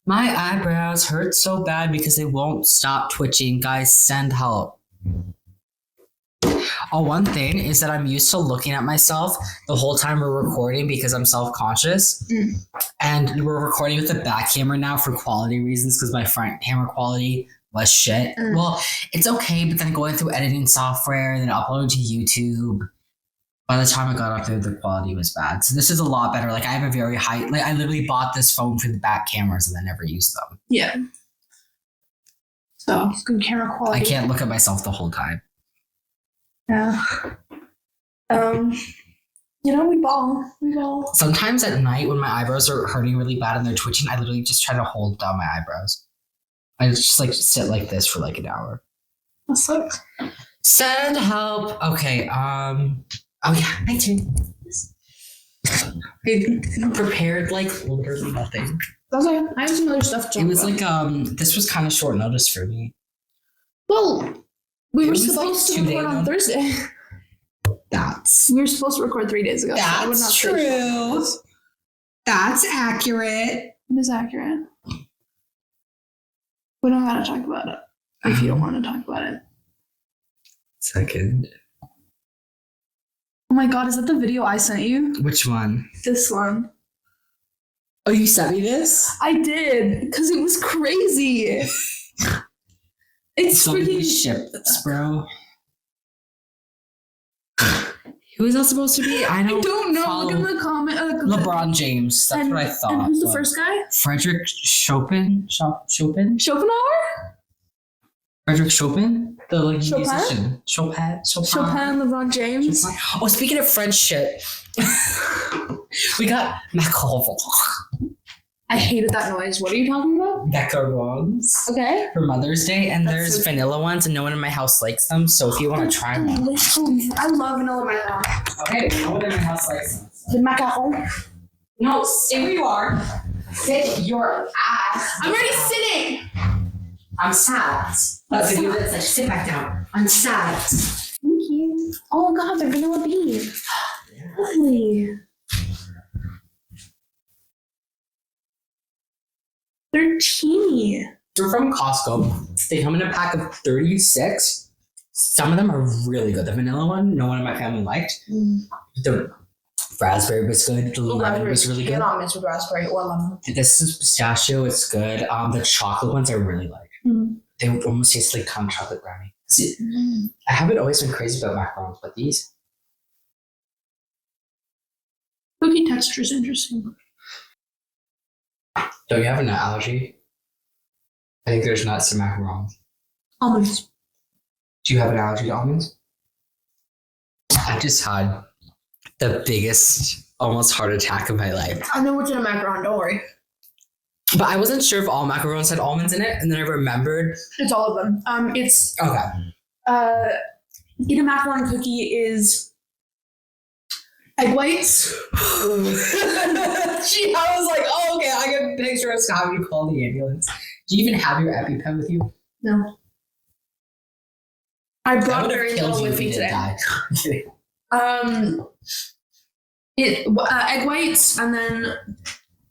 Speaker 2: my eyebrows hurt so bad because they won't stop twitching. Guys, send help. Oh, one thing is that I'm used to looking at myself the whole time we're recording because I'm self-conscious. And we're recording with the back camera now for quality reasons because my front camera quality was shit. Well, it's okay, but then going through editing software and then uploading to YouTube, by the time I got up there, the quality was bad. So this is a lot better. Like I have a very high, like I literally bought this phone for the back cameras and then never used them.
Speaker 1: Yeah. So good camera quality.
Speaker 2: I can't look at myself the whole time.
Speaker 1: Yeah. You know, we ball.
Speaker 2: Sometimes at night when my eyebrows are hurting really bad and they're twitching, I literally just try to hold down my eyebrows. I just like sit like this for like an hour.
Speaker 1: That sucks.
Speaker 2: Send help. Okay. Oh yeah, my turn. I prepared like literally nothing.
Speaker 1: That's okay. I have some other stuff to talk
Speaker 2: It was
Speaker 1: about.
Speaker 2: like this was kind of short notice for me.
Speaker 1: Well, we
Speaker 2: It
Speaker 1: were
Speaker 2: was,
Speaker 1: supposed
Speaker 2: like,
Speaker 1: to
Speaker 2: 2
Speaker 1: record
Speaker 2: days
Speaker 1: on
Speaker 2: ago.
Speaker 1: Thursday.
Speaker 2: We
Speaker 1: were supposed to record 3 days ago. so I would not
Speaker 2: That's
Speaker 1: say
Speaker 2: true.
Speaker 1: so.
Speaker 2: That's accurate.
Speaker 1: It is accurate. We don't gotta talk about it if you don't want to talk about it.
Speaker 2: Second.
Speaker 1: Oh my god, is that the video I sent you?
Speaker 2: Which one?
Speaker 1: This one.
Speaker 2: Oh, you sent me this?
Speaker 1: I did, because it was crazy. It's
Speaker 2: Somebody
Speaker 1: freaking
Speaker 2: ship this, bro. Who is that supposed to be? I
Speaker 1: I don't know.
Speaker 2: follow
Speaker 1: Look in the comment.
Speaker 2: LeBron James. That's what I thought.
Speaker 1: And who's the
Speaker 2: but
Speaker 1: first guy?
Speaker 2: Frederick Chopin? Chopin?
Speaker 1: Schopenhauer?
Speaker 2: Frederick Chopin? The like
Speaker 1: Chopin?
Speaker 2: musician. Chopin.
Speaker 1: Chopin, LeBron James.
Speaker 2: Chopin. Oh, speaking of French shit, we got macarons.
Speaker 1: I hated that noise. What are you talking about?
Speaker 2: Macarons
Speaker 1: Okay.
Speaker 2: for Mother's Day, and
Speaker 1: That's
Speaker 2: there's
Speaker 1: so-
Speaker 2: vanilla ones, and no one in my house likes them. So if you want to try one,
Speaker 1: Delicious. I love vanilla macaron.
Speaker 2: okay, no one in my house likes them.
Speaker 1: The macaron.
Speaker 2: No, stay where you are. Sit your ass.
Speaker 1: I'm already sitting.
Speaker 2: I'm sad. That's the that's like sit back down. I'm sad.
Speaker 1: Thank you. Oh god, they're vanilla bean. Lovely. They're teeny.
Speaker 2: They're from Costco. They come in a pack of 36. Some of them are really good. The vanilla one, no one in my family liked. The raspberry was good. The lemon was really good.
Speaker 1: Cannot miss with raspberry or lemon.
Speaker 2: This is pistachio. It's good. The chocolate ones I really like. They almost taste like cotton chocolate brownie. See, I haven't always been crazy about macarons, but these.
Speaker 1: Cookie texture is interesting.
Speaker 2: Don't you have an allergy? I think there's nuts in macarons.
Speaker 1: Almonds.
Speaker 2: Do you have an allergy to almonds? I just had the biggest, almost heart attack of my life.
Speaker 1: I know what's in a macaron, don't worry.
Speaker 2: But I wasn't sure if all macarons had almonds in it, and then I remembered.
Speaker 1: It's all of them. It's
Speaker 2: Okay.
Speaker 1: in a macaron cookie is egg whites.
Speaker 2: I was like, oh, okay, I get a picture of Scott. You call the ambulance. Do you even have your EpiPen with you?
Speaker 1: No. I
Speaker 2: I
Speaker 1: brought
Speaker 2: would
Speaker 1: very
Speaker 2: have killed
Speaker 1: little
Speaker 2: you
Speaker 1: with
Speaker 2: if you
Speaker 1: me
Speaker 2: didn't
Speaker 1: today.
Speaker 2: die.
Speaker 1: Egg whites and then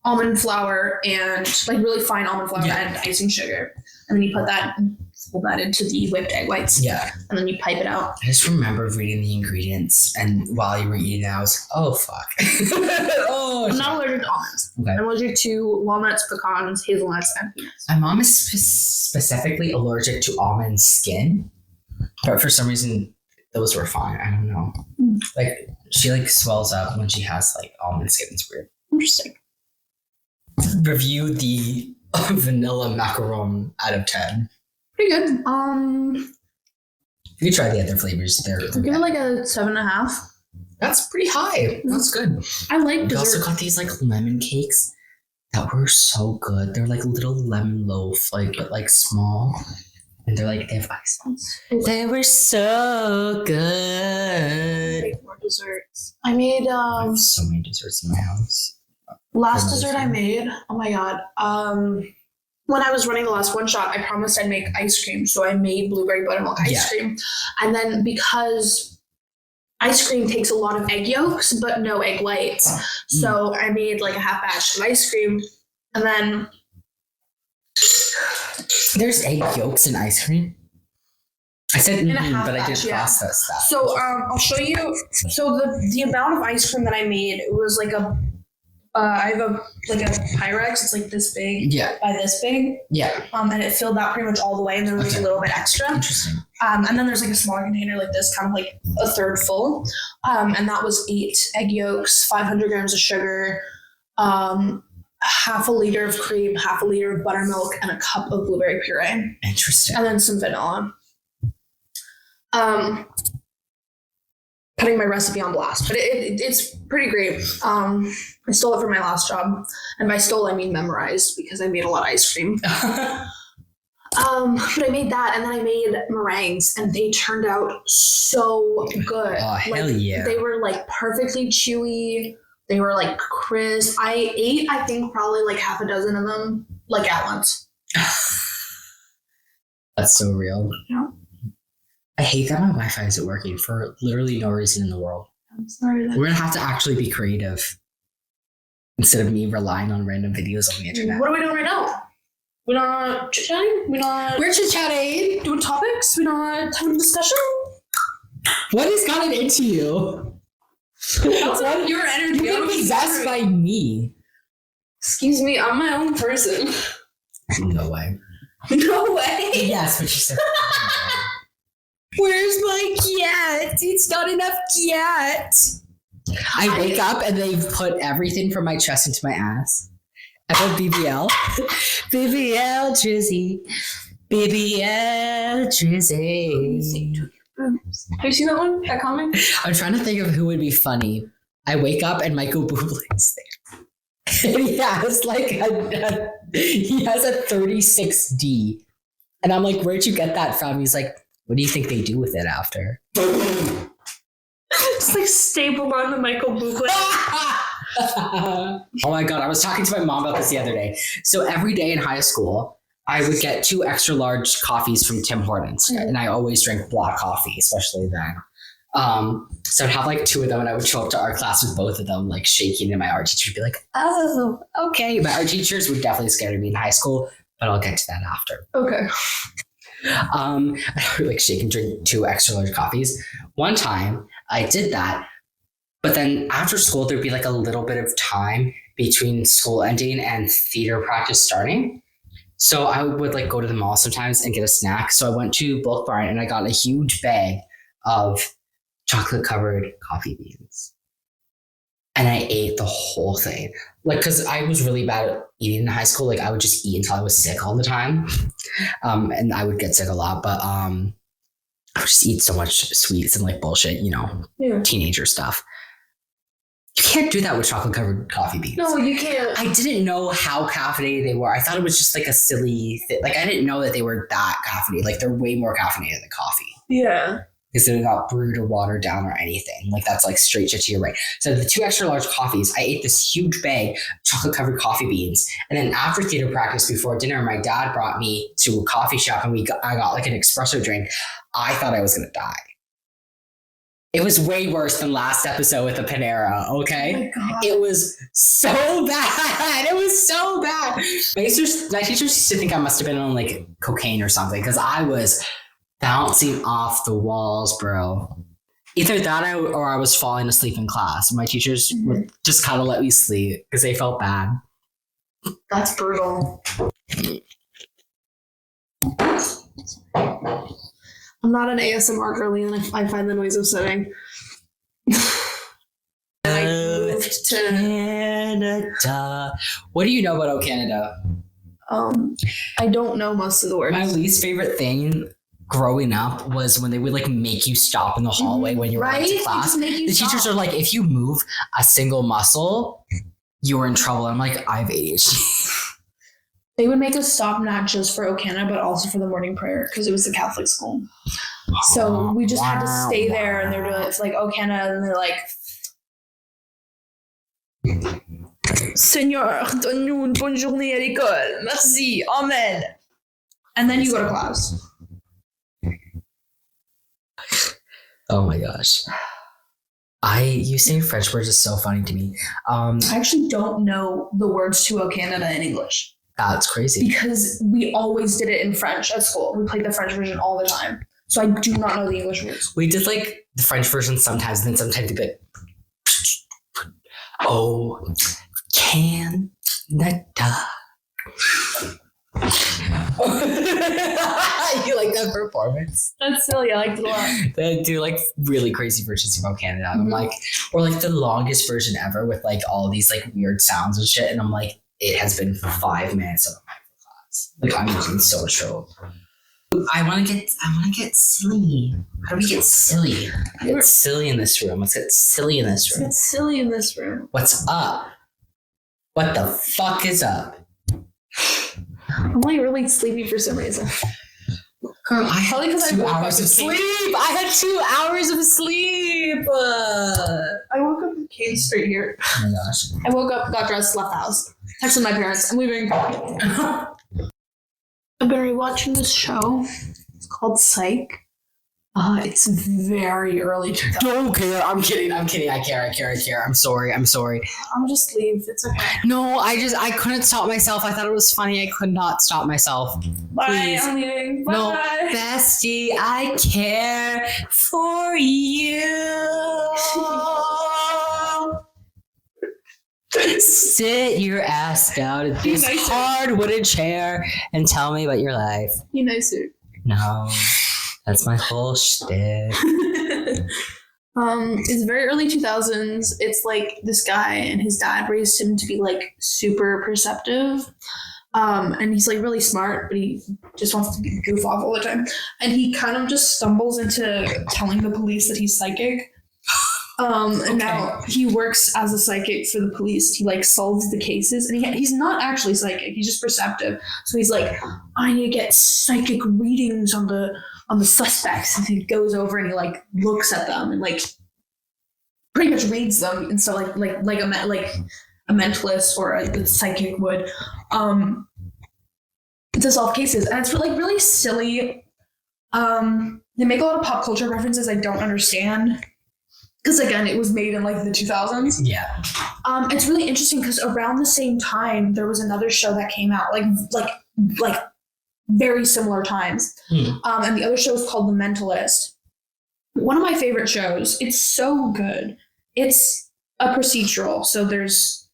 Speaker 1: almond flour and like really fine almond flour
Speaker 2: Yeah.
Speaker 1: and icing sugar, and then you fold that into the whipped egg whites.
Speaker 2: Yeah.
Speaker 1: And then you pipe it out.
Speaker 2: I just remember reading the ingredients, and while you were eating it, I was like, oh, fuck. Oh,
Speaker 1: I'm not allergic to almonds.
Speaker 2: okay.
Speaker 1: I'm allergic to walnuts, pecans, hazelnuts, and peanuts.
Speaker 2: My mom is specifically allergic to almond skin, but for some reason, those were fine. I don't know. Like, she like swells up when she has like almond skin. It's weird.
Speaker 1: Interesting.
Speaker 2: Review the vanilla macaron out of 10.
Speaker 1: Pretty good.
Speaker 2: You can try the other flavors. They're
Speaker 1: I'll give it like a 7.5.
Speaker 2: That's pretty high. That's good.
Speaker 1: I like
Speaker 2: We also
Speaker 1: dessert.
Speaker 2: got these like lemon cakes that were so good. They're like little lemon loaf, like but like small. And they're like, they have ice. They were so good.
Speaker 1: Make more desserts. I made
Speaker 2: I have so many desserts in my house.
Speaker 1: last dessert I made. Oh my god. When I was running the last one shot, I promised I'd make ice cream, so I made blueberry buttermilk ice cream. And then because ice cream takes a lot of egg yolks, but no egg whites, so I made like a half batch of ice cream, and then
Speaker 2: There's egg yolks in ice cream. I said,
Speaker 1: In a half
Speaker 2: but I
Speaker 1: batch,
Speaker 2: didn't
Speaker 1: yeah.
Speaker 2: process that.
Speaker 1: So I'll show you. So the amount of ice cream that I made, it was like I have a Pyrex. It's like this big
Speaker 2: Yeah,
Speaker 1: by this big.
Speaker 2: yeah.
Speaker 1: And it filled out pretty much all the way, and there was
Speaker 2: Okay.
Speaker 1: a little bit extra.
Speaker 2: Interesting.
Speaker 1: And then there's like a smaller container like this, kind of like a third full. And that was 8 egg yolks, 500 grams of sugar, half a liter of cream, half a liter of buttermilk, and a cup of blueberry puree,
Speaker 2: Interesting.
Speaker 1: and then some vanilla. Putting my recipe on blast, but it's pretty great. I stole it from my last job, and by stole I mean memorized because I made a lot of ice cream. But I made that, and then I made meringues, and they turned out so good.
Speaker 2: Oh, hell yeah.
Speaker 1: They were like perfectly chewy. They were like crisp. I ate, I think, probably like half a dozen of them, like at once.
Speaker 2: That's so real.
Speaker 1: Yeah.
Speaker 2: I hate that my Wi-Fi isn't working for literally no reason in the world.
Speaker 1: I'm sorry.
Speaker 2: We're gonna have to actually be creative instead of me relying on random videos on the internet.
Speaker 1: What are we doing right now? We're not chit-chatting? We're not
Speaker 2: We're chit-chatting.
Speaker 1: doing topics? We're not having a discussion?
Speaker 2: What has gotten into you?
Speaker 1: That's not your energy.
Speaker 2: You've been possessed by me.
Speaker 1: Excuse me, I'm my own person.
Speaker 2: No way.
Speaker 1: No way.
Speaker 2: Yes, but she said. Where's my cat? It's not enough cat. I wake up and they've put everything from my chest into my ass. I put BBL. BBL Drizzy. BBL Drizzy.
Speaker 1: Have you seen that one? That comic?
Speaker 2: I'm trying to think of who would be funny. I wake up and Michael Bublé is there. And he has like he has a 36D. And I'm like, where'd you get that from? He's like, what do you think they do with it after?
Speaker 1: It's like stapled on the Michael Bublé.
Speaker 2: Oh my God, I was talking to my mom about this the other day. So every day in high school, I would get 2 extra large coffees from Tim Hortons. And I always drank black coffee, especially then. So I'd have like 2 of them and I would show up to art class with both of them, like shaking, and my art teacher would be like, oh, okay. My art teachers were definitely scared of me in high school, but I'll get to that after.
Speaker 1: Okay.
Speaker 2: I would like shake and drink 2 extra large coffees. One time I did that, but then after school, there'd be like a little bit of time between school ending and theater practice starting. So I would like go to the mall sometimes and get a snack. So I went to Bulk Barn and I got a huge bag of chocolate covered coffee beans. And I ate the whole thing. Like, cause I was really bad at eating in high school. Like I would just eat until I was sick all the time. And I would get sick a lot, but I would just eat so much sweets and like bullshit, you know,
Speaker 1: Yeah.
Speaker 2: teenager stuff. You can't do that with chocolate covered coffee beans.
Speaker 1: No, you can't.
Speaker 2: I didn't know how caffeinated they were. I thought it was just like a silly thing. Like I didn't know that they were that caffeinated. Like they're way more caffeinated than coffee.
Speaker 1: Yeah.
Speaker 2: Because they're not brewed or watered down or anything. Like that's like straight shit to your brain. So the 2 extra large coffees, I ate this huge bag of chocolate covered coffee beans. And then after theater practice before dinner, my dad brought me to a coffee shop and I got like an espresso drink. I thought I was going to die. It was way worse than last episode with the Panera, okay?
Speaker 1: Oh my God.
Speaker 2: It was so bad. It was so bad. My teachers used to think I must have been on like cocaine or something because I was bouncing off the walls, bro. Either that or I was falling asleep in class. My teachers would just kind of let me sleep because they felt bad.
Speaker 1: That's brutal. I'm not an ASMR girly, and I find the noise upsetting. I moved to
Speaker 2: Canada. What do you know about Canada?
Speaker 1: I don't know most of the words.
Speaker 2: My least favorite thing growing up was when they would like make you stop in the hallway when you were
Speaker 1: Right?
Speaker 2: late
Speaker 1: They
Speaker 2: to class.
Speaker 1: just make you
Speaker 2: The teachers
Speaker 1: stop.
Speaker 2: are like, if you move a single muscle, you're in trouble. I'm like, I have ADHD.
Speaker 1: They would make us stop not just for Okana, but also for the morning prayer because it was a Catholic school. So we just had to stay there, and they're doing it's like Okana, and they're like, Seigneur, donne-nous une bonne journée à l'école. Merci, amen. And then you go to class.
Speaker 2: Oh my gosh. You saying French words is so funny to me.
Speaker 1: I actually don't know the words to O Canada in English.
Speaker 2: That's crazy.
Speaker 1: Because we always did it in French at school. We played the French version all the time. So I do not know the English words.
Speaker 2: We did like the French version sometimes, and then sometimes we'd be like, oh, Canada. You like that performance?
Speaker 1: That's silly. I liked it a lot.
Speaker 2: They do like really crazy versions of O Canada. I'm like, or like the longest version ever with like all these like weird sounds and shit. And I'm like, it has been 5 minutes of my class. Like I'm using so much trouble. I want to get silly. How do we get silly? Get silly in this room. Let's get silly in this room.
Speaker 1: It's silly in this room.
Speaker 2: What's up? What the fuck is up?
Speaker 1: I'm like really sleepy for some reason.
Speaker 2: Girl, I had
Speaker 1: Probably 'cause I
Speaker 2: 2
Speaker 1: woke up
Speaker 2: hours of
Speaker 1: with
Speaker 2: sleep. I had 2 hours of sleep.
Speaker 1: I woke up and came straight here.
Speaker 2: Oh my gosh.
Speaker 1: I woke up, got dressed, left the house. Texted my parents. I'm leaving. I've been rewatching this show. It's called Psych. It's very early 2000s.
Speaker 2: Don't care. I'm kidding. I care. I'm sorry.
Speaker 1: I'll just leave. It's okay.
Speaker 2: No, I couldn't stop myself. I thought it was funny. I could not stop myself.
Speaker 1: Bye.
Speaker 2: Please.
Speaker 1: I'm leaving. Bye.
Speaker 2: No, bestie, I care for you. Sit your ass down in this
Speaker 1: nicer.
Speaker 2: hard wooden chair and tell me about your life.
Speaker 1: You nicer.
Speaker 2: No, that's my whole shtick.
Speaker 1: It's very early 2000s. It's like this guy and his dad raised him to be like super perceptive. And he's like really smart, but he just wants to goof off all the time. And he kind of just stumbles into telling the police that he's psychic. And now he works as a psychic for the police. He like solves the cases, and he's not actually psychic. He's just perceptive. So he's like, I need to get psychic readings on the suspects. And he goes over and he like looks at them and like pretty much reads them and stuff like a mentalist or a psychic would to solve cases. And it's really silly. They make a lot of pop culture references I don't understand. Because again, it was made in like the 2000s.
Speaker 2: Yeah.
Speaker 1: It's really interesting because around the same time there was another show that came out like very similar times. And the other show is called The Mentalist. One of my favorite shows. It's so good. It's a procedural, so there's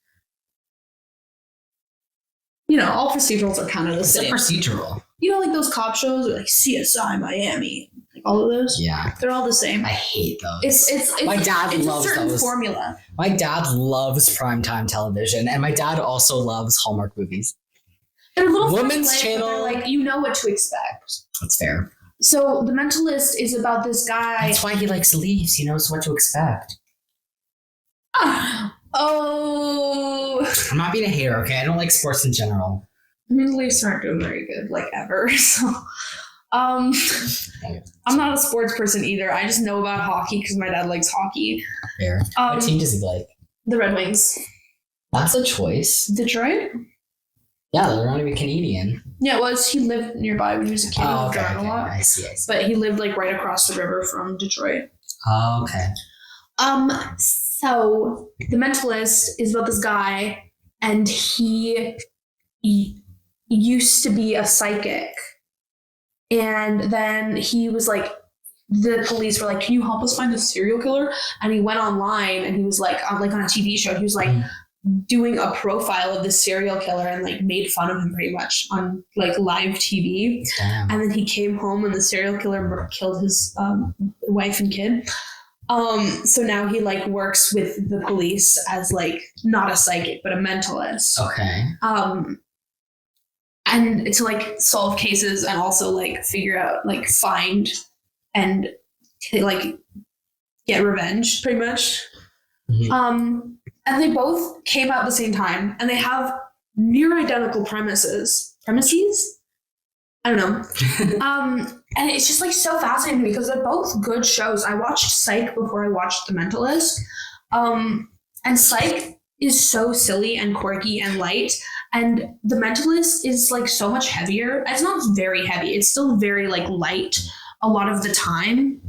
Speaker 1: all procedurals are kind of the same.
Speaker 2: It's a procedural.
Speaker 1: Like those cop shows or like CSI Miami. All of those,
Speaker 2: yeah,
Speaker 1: they're all the same.
Speaker 2: I hate those.
Speaker 1: It's
Speaker 2: my dad loves
Speaker 1: a certain
Speaker 2: those.
Speaker 1: formula.
Speaker 2: My dad loves primetime television, and my dad also loves Hallmark movies.
Speaker 1: They're a little
Speaker 2: Women's Channel.
Speaker 1: They're like you know what to expect.
Speaker 2: That's fair.
Speaker 1: So The Mentalist is about this guy.
Speaker 2: That's why he likes Leaves. He knows what to expect.
Speaker 1: Oh,
Speaker 2: I'm not being a hater, okay? I don't like sports in general.
Speaker 1: The Leafs aren't doing very good, like ever. So. I'm not a sports person either. I just know about hockey because my dad likes hockey.
Speaker 2: Fair. What team does he like?
Speaker 1: The Red Wings.
Speaker 2: That's a choice.
Speaker 1: Detroit?
Speaker 2: Yeah, they're not even Canadian.
Speaker 1: Yeah, well, he lived nearby when he was a kid.
Speaker 2: Oh, okay.
Speaker 1: A lot.
Speaker 2: I see.
Speaker 1: But he lived like right across the river from Detroit.
Speaker 2: Oh, okay.
Speaker 1: So The Mentalist is about this guy, and he used to be a psychic. And then he was like, the police were like, can you help us find a serial killer? And he went online and he was like on a TV show. He was like doing a profile of this serial killer and like made fun of him pretty much on like live TV.
Speaker 2: Damn.
Speaker 1: And then he came home and the serial killer killed his wife and kid. So now he like works with the police as like not a psychic, but a mentalist.
Speaker 2: Okay.
Speaker 1: And to like solve cases and also like figure out like find and like get revenge pretty much.
Speaker 2: Mm-hmm.
Speaker 1: And they both came out at the same time and they have near identical premises. I don't know. And it's just like so fascinating because they're both good shows. I watched Psych before I watched The Mentalist. And Psych is so silly and quirky and light. And The Mentalist is like so much heavier. It's not very heavy. It's still very like light a lot of the time.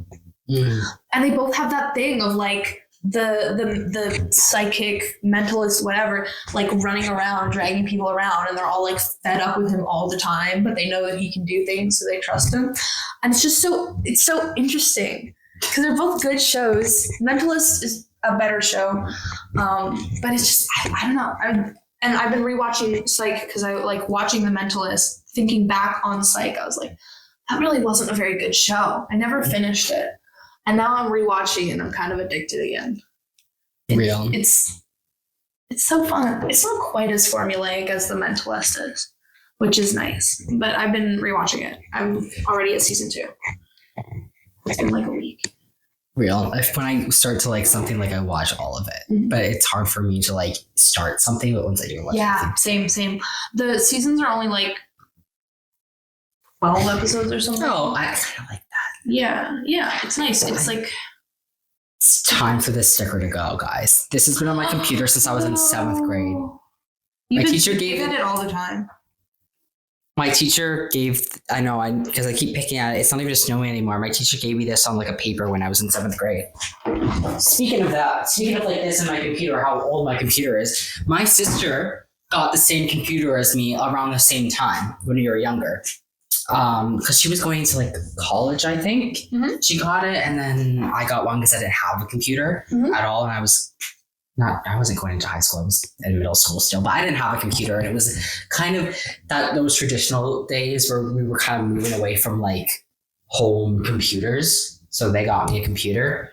Speaker 1: And they both have that thing of like the psychic mentalist, whatever, like running around, dragging people around, and they're all like fed up with him all the time, but they know that he can do things, so they trust him. And it's just it's so interesting because they're both good shows. Mentalist is a better show, but it's just I don't know. I've been rewatching Psych because I like watching The Mentalist, thinking back on Psych. I was like, that really wasn't a very good show. I never finished it. And now I'm rewatching and I'm kind of addicted again. It's so fun. It's not quite as formulaic as The Mentalist is, which is nice. But I've been rewatching it. I'm already at season 2. It's been like a week.
Speaker 2: When I start to like something, like I watch all of it, but it's hard for me to like start something. But once I do watch
Speaker 1: something. Same. The seasons are only like 12 episodes or something.
Speaker 2: Oh, I kind of like that.
Speaker 1: Yeah, it's nice. It's like
Speaker 2: it's time for this sticker to go, guys. This has been on my computer since I was in 7th grade. My teacher gave
Speaker 1: it all the time.
Speaker 2: My teacher gave, because I keep picking at it. It's not even a snowman anymore. My teacher gave me this on like a paper when I was in 7th grade. Speaking of like this in my computer, how old my computer is, my sister got the same computer as me around the same time when we were younger. Because she was going to like college, I think. Mm-hmm. She got it, and then I got one because I didn't have a computer at all, and I wasn't going into high school. I was in middle school still, but I didn't have a computer, and it was kind of those traditional days where we were kind of moving away from like home computers. So they got me a computer.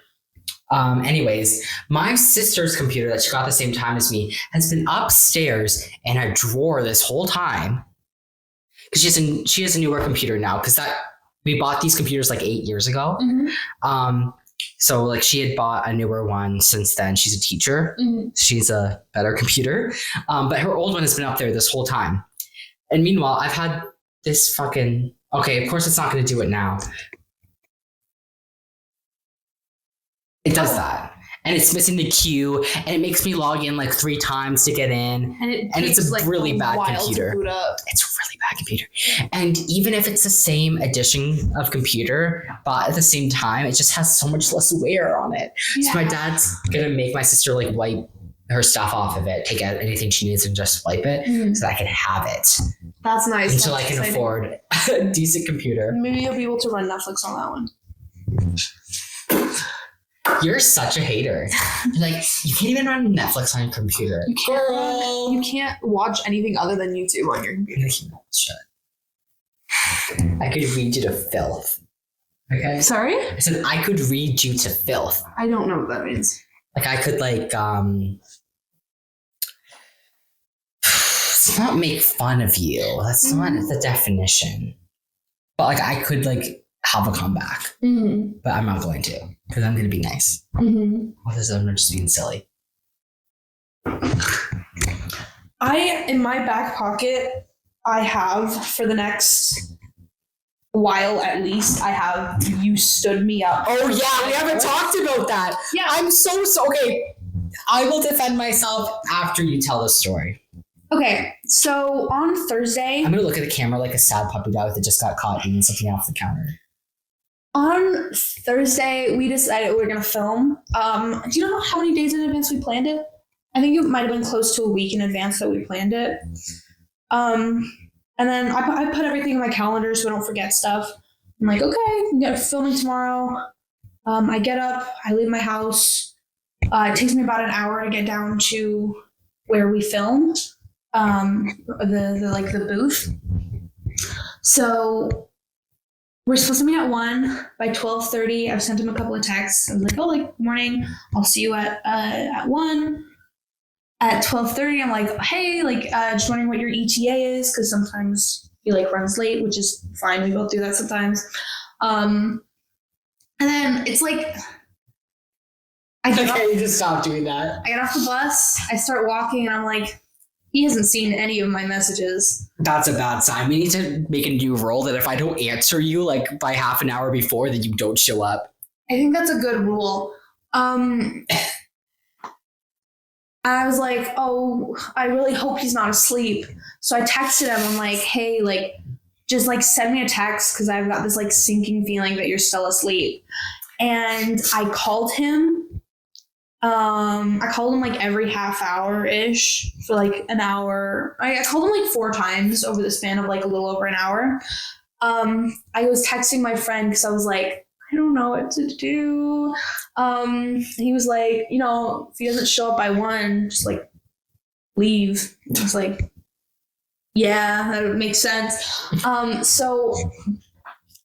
Speaker 2: Anyways, my sister's computer that she got at the same time as me has been upstairs in a drawer this whole time. Because she has a newer computer now, because we bought these computers like 8 years ago. Mm-hmm. So like she had bought a newer one since then. She's a teacher. Mm-hmm. She's a better computer. But her old one has been up there this whole time. And meanwhile, I've had this fucking, okay, of course it's not going to do it now. It does that. And it's missing the queue, and it makes me log in like 3 times to get in. And it's a like really bad computer. It's a really bad computer. And even if it's the same edition of computer, but at the same time, it just has so much less wear on it. Yeah. So my dad's gonna make my sister like wipe her stuff off of it, take out anything she needs and just wipe it so that I can have it.
Speaker 1: That's nice.
Speaker 2: Until I can afford a decent computer.
Speaker 1: Maybe you'll be able to run Netflix on that one.
Speaker 2: You're such a hater. Like, you can't even run Netflix on your computer.
Speaker 1: You can't watch anything other than YouTube on your computer.
Speaker 2: Shut. I could read you to filth. Okay?
Speaker 1: Sorry?
Speaker 2: I said I could read you to filth.
Speaker 1: I don't know what that means.
Speaker 2: Like, I could, like, it's not make fun of you. That's not the definition. But, like, I could, like, have a comeback. Mm-hmm. But I'm not going to. Because I'm going to be nice. Mm-hmm. Otherwise, I'm just being silly.
Speaker 1: In my back pocket, I have, for the next while at least, I have You Stood Me Up.
Speaker 2: Oh, yeah, we haven't talked about that. Yeah. I'm so okay. I will defend myself after you tell the story.
Speaker 1: Okay, so on Thursday...
Speaker 2: I'm going to look at the camera like a sad puppy dog that just got caught eating something off the counter.
Speaker 1: On Thursday, we decided we were going to film. Do you know how many days in advance we planned it? I think it might have been close to a week in advance that we planned it. And then I put everything in my calendar so I don't forget stuff. I'm like, okay, we got filming tomorrow. I get up, I leave my house. It takes me about an hour to get down to where we film, the booth. So we're supposed to meet at 1. By 12:30, I've sent him a couple of texts. I was like, oh, morning. I'll see you at 1. At 12:30, I'm like, hey, just wondering what your ETA is, because sometimes he runs late, which is fine. We both do that sometimes. And then it's like,
Speaker 2: you just stop doing that.
Speaker 1: I get off the bus, I start walking, and I'm like, He hasn't seen any of my messages.
Speaker 2: That's a bad sign. We need to make a new rule that if I don't answer you like by half an hour before, then you don't show up.
Speaker 1: I think that's a good rule. I was like, oh, I really hope he's not asleep. So I texted him. I'm like, hey, like, just like send me a text because I've got this like sinking feeling that you're still asleep. And I called him. I called him like every half hour ish for like an hour. I called him like 4 times over the span of like a little over an hour. I was texting my friend because I was like, I don't know what to do. He was like, you know, if he doesn't show up by 1, just like leave. I was like, yeah, that would make sense. So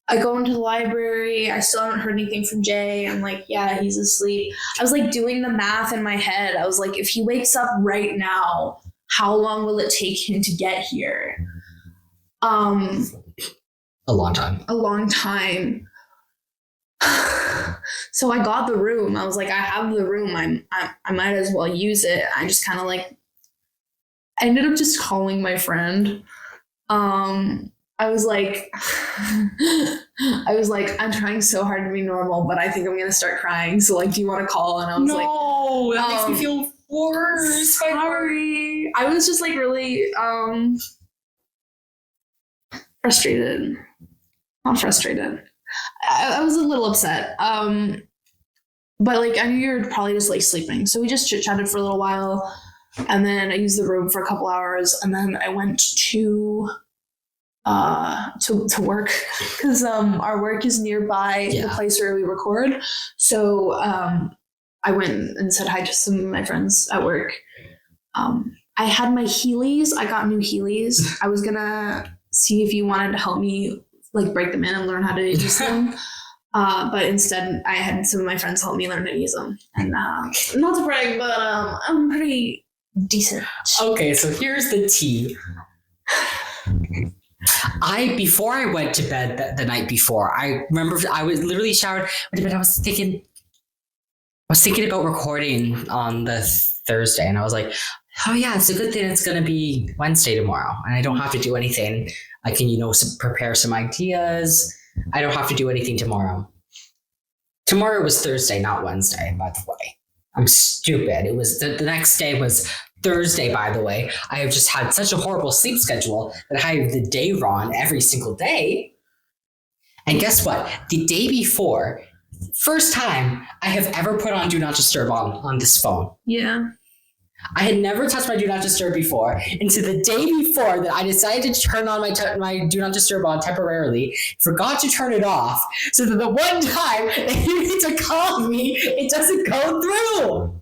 Speaker 1: I go into the library. I still haven't heard anything from Jay. I'm like, yeah, he's asleep. I was like doing the math in my head. I was like, if he wakes up right now, how long will it take him to get here?
Speaker 2: A long time.
Speaker 1: A long time. So I got the room. I was like, I have the room. I might as well use it. I just kind of like, I ended up just calling my friend. I was like, I'm trying so hard to be normal, but I think I'm going to start crying. So like, do you want to call? And I was
Speaker 2: No, that makes me feel worse.
Speaker 1: Sorry. I was just like really frustrated. Not frustrated. I was a little upset. But like, I knew you were probably just like sleeping. So we just chit-chatted for a little while. And then I used the room for a couple hours. And then I went to work because our work is nearby the place where we record. So I went and said hi to some of my friends at work. I had my Heelys. I got new Heelys. I was gonna see if you wanted to help me like break them in and learn how to use them. But instead I had some of my friends help me learn how to use them. And not to brag, but I'm pretty decent.
Speaker 2: Okay, so here's the tea. Before I went to bed the night before, I remember I was literally showered, went to bed. I was thinking about recording on the Thursday, and I was like, oh yeah, it's a good thing it's going to be Wednesday tomorrow, and I don't have to do anything. I can, prepare some ideas. I don't have to do anything tomorrow. Tomorrow was Thursday, not Wednesday, by the way. I'm stupid. It was the next day was Thursday, by the way. I have just had such a horrible sleep schedule that I have the day wrong every single day. And guess what? The day before, first time I have ever put on Do Not Disturb on this phone.
Speaker 1: Yeah.
Speaker 2: I had never touched my Do Not Disturb before. And so the day before that I decided to turn on my Do Not Disturb on temporarily, forgot to turn it off. So that the one time that you need to call me, it doesn't go through.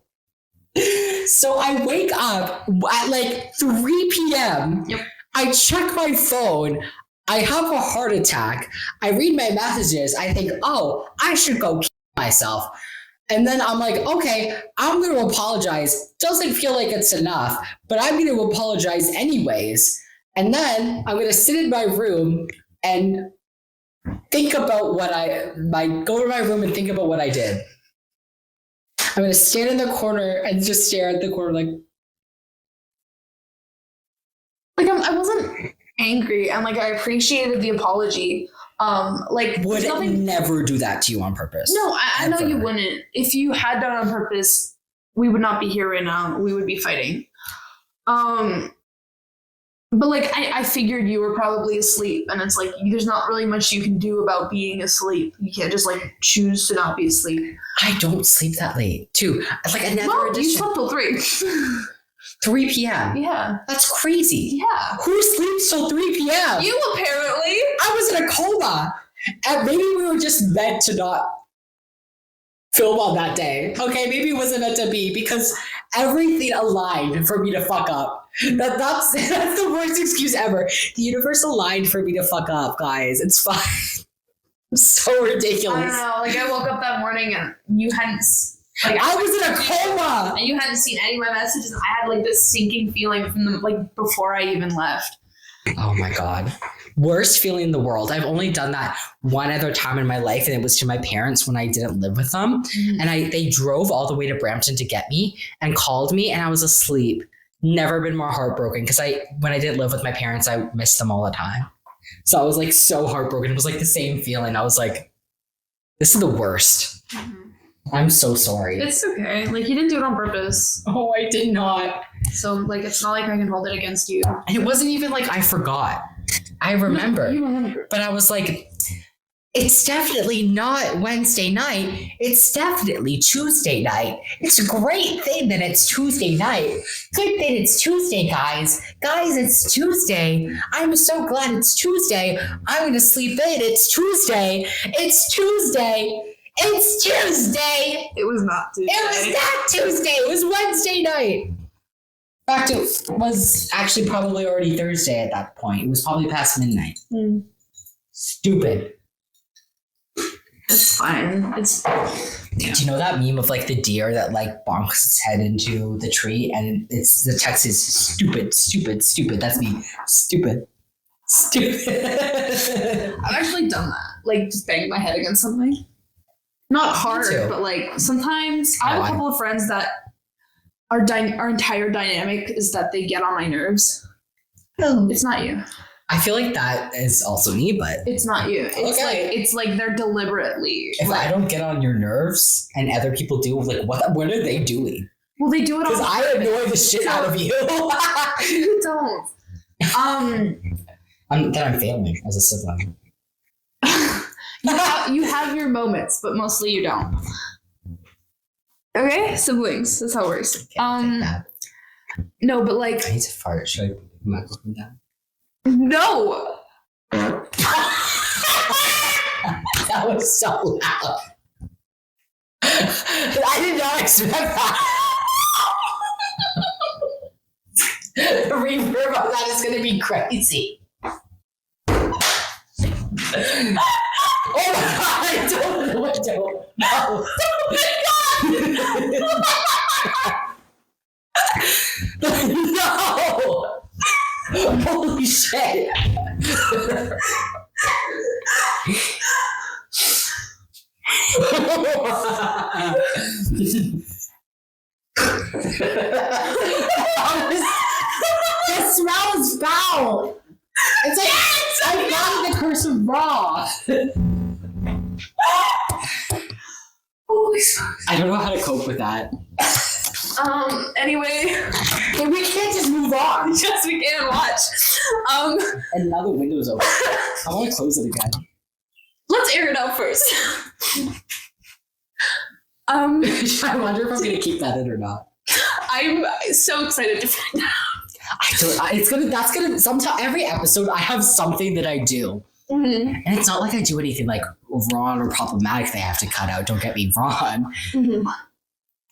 Speaker 2: So I wake up at like 3 p.m.
Speaker 1: Yep.
Speaker 2: I check my phone. I have a heart attack. I read my messages. I think, oh, I should go kill myself. And then I'm like, okay, I'm going to apologize. Doesn't feel like it's enough, but I'm going to apologize anyways. And then I'm going to sit in my room and think about go to my room and think about what I did. I'm going to stand in the corner and just stare at the corner like
Speaker 1: I wasn't angry, and like I appreciated the apology.
Speaker 2: Would never do that to you on purpose.
Speaker 1: No, I know you wouldn't. If you had done it on purpose, we would not be here right now. We would be fighting. But like I figured you were probably asleep, and it's like there's not really much you can do about being asleep. You can't just like choose to not be asleep.
Speaker 2: I don't sleep that late, too. It's like another
Speaker 1: edition. You slept till 3.
Speaker 2: 3 p.m.
Speaker 1: Yeah.
Speaker 2: That's crazy.
Speaker 1: Yeah.
Speaker 2: Who sleeps till 3 p.m.?
Speaker 1: You apparently.
Speaker 2: I was in a coma. And maybe we were just meant to not film on that day. Okay, maybe it wasn't meant to be because everything aligned for me to fuck up. That's the worst excuse ever. The universe aligned for me to fuck up, guys. It's fine. It's so ridiculous.
Speaker 1: I don't know. Like I woke up that morning and you hadn't. Like
Speaker 2: I was in a coma,
Speaker 1: and you hadn't seen any of my messages. And I had like this sinking feeling from them, like before I even left.
Speaker 2: Oh my god, worst feeling in the world. I've only done that one other time in my life, and it was to my parents when I didn't live with them. Mm-hmm. And they drove all the way to Brampton to get me and called me, and I was asleep. never been more heartbroken because when I didn't live with my parents, I missed them all the time. So I was like so heartbroken. It was like the same feeling. I was like, this is the worst. I'm so sorry.
Speaker 1: It's okay. Like, you didn't do it on purpose.
Speaker 2: Oh, I did not.
Speaker 1: So, like, it's not like I can hold it against you.
Speaker 2: And it wasn't even like I forgot. I remember.
Speaker 1: You remember.
Speaker 2: But I was like, it's definitely not Wednesday night. It's definitely Tuesday night. It's a great thing that it's Tuesday night. Good thing it's Tuesday, guys. Guys, it's Tuesday. I'm so glad it's Tuesday. I'm going to sleep in. It's Tuesday. It's Tuesday. It's Tuesday.
Speaker 1: It was not Tuesday.
Speaker 2: It was not Tuesday. It was Wednesday night. In fact, it was actually probably already Thursday at that point. It was probably past midnight. Stupid.
Speaker 1: It's fine. It's.
Speaker 2: Do you know that meme of like the deer that like bonks its head into the tree and it's the text is stupid, stupid, stupid. That's me. Stupid. Stupid.
Speaker 1: I've actually done that. Like, just banging my head against something. Not hard,
Speaker 2: too.
Speaker 1: but like sometimes I have a couple of friends that our entire dynamic is that they get on my nerves. It's not you.
Speaker 2: I feel like that is also me, but
Speaker 1: It's not you. It's like they're deliberately.
Speaker 2: if
Speaker 1: like,
Speaker 2: I don't get on your nerves and other people do, like what are they doing?
Speaker 1: well, they do it
Speaker 2: Because
Speaker 1: on
Speaker 2: I annoy the shit out of you.
Speaker 1: You don't.
Speaker 2: I'm failing as a sibling.
Speaker 1: You have your moments, but mostly you don't. Okay, siblings. That's how it works. No, but like
Speaker 2: I need to fart. Should I put the microphone down?
Speaker 1: no.
Speaker 2: That was so loud. I did not expect that. The reverb on that is going to be crazy. Oh my god, I don't know what to do. No. No! Holy shit. The smell is foul. It's like I'm not the curse of raw.
Speaker 1: Holy smokes.
Speaker 2: I don't know how to cope with that.
Speaker 1: Anyway,
Speaker 2: We can't just move on.
Speaker 1: yes, we can watch.
Speaker 2: And now the window's open. I want to close it again.
Speaker 1: Let's air it out first.
Speaker 2: I wonder if I'm gonna keep that in or not.
Speaker 1: I'm so excited to find out.
Speaker 2: That's gonna sometimes every episode I have something that I do.
Speaker 1: Mm-hmm.
Speaker 2: And it's not like I do anything like wrong or problematic that I have to cut out. Don't get me wrong.
Speaker 1: Mm-hmm.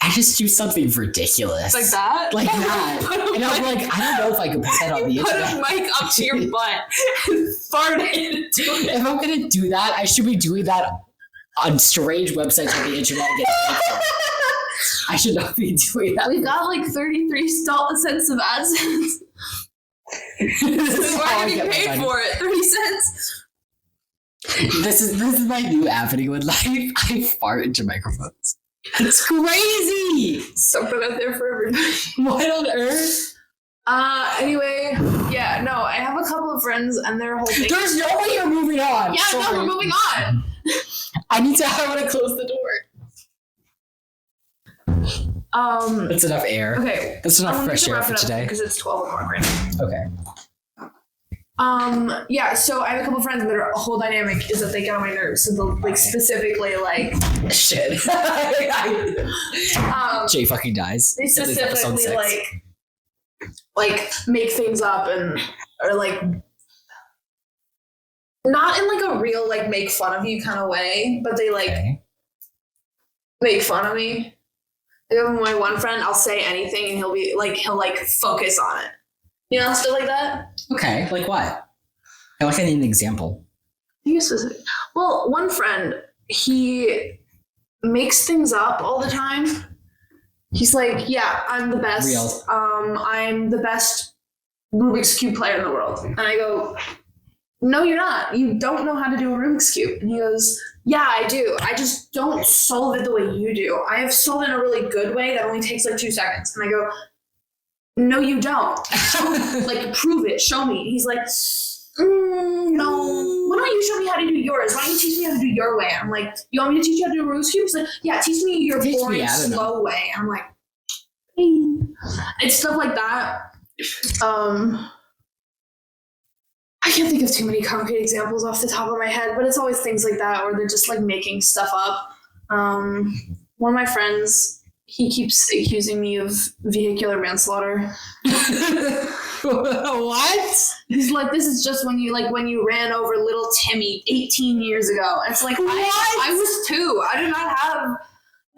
Speaker 2: I just do something ridiculous.
Speaker 1: Like that?
Speaker 2: Like that. And I'm like, I don't know if I can put that on the
Speaker 1: Put
Speaker 2: internet.
Speaker 1: a mic up to your butt and fart it into it.
Speaker 2: If I'm gonna do that, I should be doing that on strange websites on the internet. And getting paid for it. I should not be doing that.
Speaker 1: We've got like 33 cents of AdSense.
Speaker 2: This is
Speaker 1: We're
Speaker 2: how I
Speaker 1: getting
Speaker 2: get my
Speaker 1: paid
Speaker 2: money.
Speaker 1: for it. 30 cents.
Speaker 2: This is my new avenue in life. I fart into microphones. It's crazy.
Speaker 1: Something out there for everybody.
Speaker 2: What on earth?
Speaker 1: Anyway, yeah, no, I have a couple of friends and their whole thing.
Speaker 2: There's no way you're moving on.
Speaker 1: Yeah,
Speaker 2: Sorry.
Speaker 1: no, we're moving on.
Speaker 2: I want to close the door. That's enough air.
Speaker 1: Okay.
Speaker 2: That's enough
Speaker 1: I'm
Speaker 2: fresh
Speaker 1: gonna
Speaker 2: air
Speaker 1: wrap
Speaker 2: for
Speaker 1: it up
Speaker 2: today.
Speaker 1: because it's 12 o'clock right now.
Speaker 2: Okay.
Speaker 1: Yeah, so I have a couple of friends and their whole dynamic is that they get on my nerves. So they'll like specifically like
Speaker 2: Shit. Jay fucking dies.
Speaker 1: they
Speaker 2: At least episode
Speaker 1: specifically
Speaker 2: 6.
Speaker 1: like make things up and or like not in like a real like make fun of you kind of way, but they like
Speaker 2: Okay.
Speaker 1: make fun of me. Like, my one friend, I'll say anything and he'll focus on it. You know, stuff like that.
Speaker 2: Okay. Like what? I need an example.
Speaker 1: Be specific. Well, one friend, he makes things up all the time. He's like, yeah, I'm the best.
Speaker 2: Real.
Speaker 1: I'm the best Rubik's Cube player in the world. And I go, no, you're not. You don't know how to do a Rubik's Cube. And he goes, yeah, I do. I just don't solve it the way you do. I have solved it in a really good way that only takes like 2 seconds. And I go, no, you don't. Like, prove it. Show me. He's like, no. Why don't you show me how to do yours? Why don't you teach me how to do your way? I'm like, you want me to teach you how to do a Rubik's Cube? He's like, yeah, teach me your boring, slow way. I'm like, it's stuff like that. I can't think of too many concrete examples off the top of my head, but it's always things like that where they're just like making stuff up. One of my friends, he keeps accusing me of vehicular manslaughter.
Speaker 2: What?
Speaker 1: He's like, this is just when you ran over little Timmy 18 years ago. And it's like, I was 2. I did not have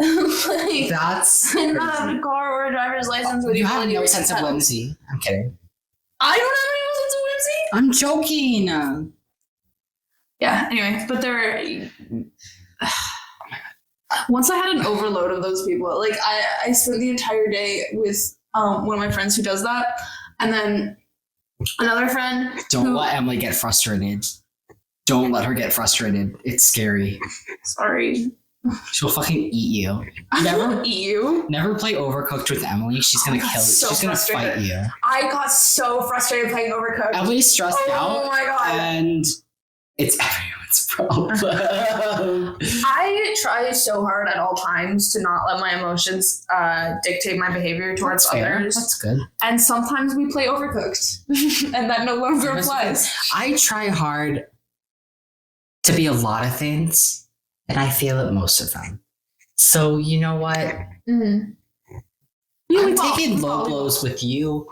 Speaker 1: like,
Speaker 2: That's
Speaker 1: I did not have a car or a driver's license. With
Speaker 2: you have no sense of whimsy. I'm kidding.
Speaker 1: I don't have any sense of whimsy.
Speaker 2: I'm joking.
Speaker 1: Yeah, anyway, but there. Once I had an overload of those people, like I spent the entire day with one of my friends who does that, and then another friend.
Speaker 2: Don't let Emily get frustrated. Don't let her get frustrated. It's scary.
Speaker 1: Sorry.
Speaker 2: She'll fucking eat you.
Speaker 1: I won't eat you.
Speaker 2: Never play Overcooked with Emily. She's gonna kill you.
Speaker 1: So
Speaker 2: She's gonna fight you.
Speaker 1: I got so frustrated playing Overcooked.
Speaker 2: Emily's stressed out.
Speaker 1: Oh my god.
Speaker 2: And it's everyone's problem.
Speaker 1: I try so hard at all times to not let my emotions dictate my behavior towards others.
Speaker 2: That's good.
Speaker 1: And sometimes we play Overcooked, and that no longer applies.
Speaker 2: I try hard to be a lot of things, and I fail at most of them. So you know what?
Speaker 1: Mm-hmm.
Speaker 2: I'm taking low blows with you.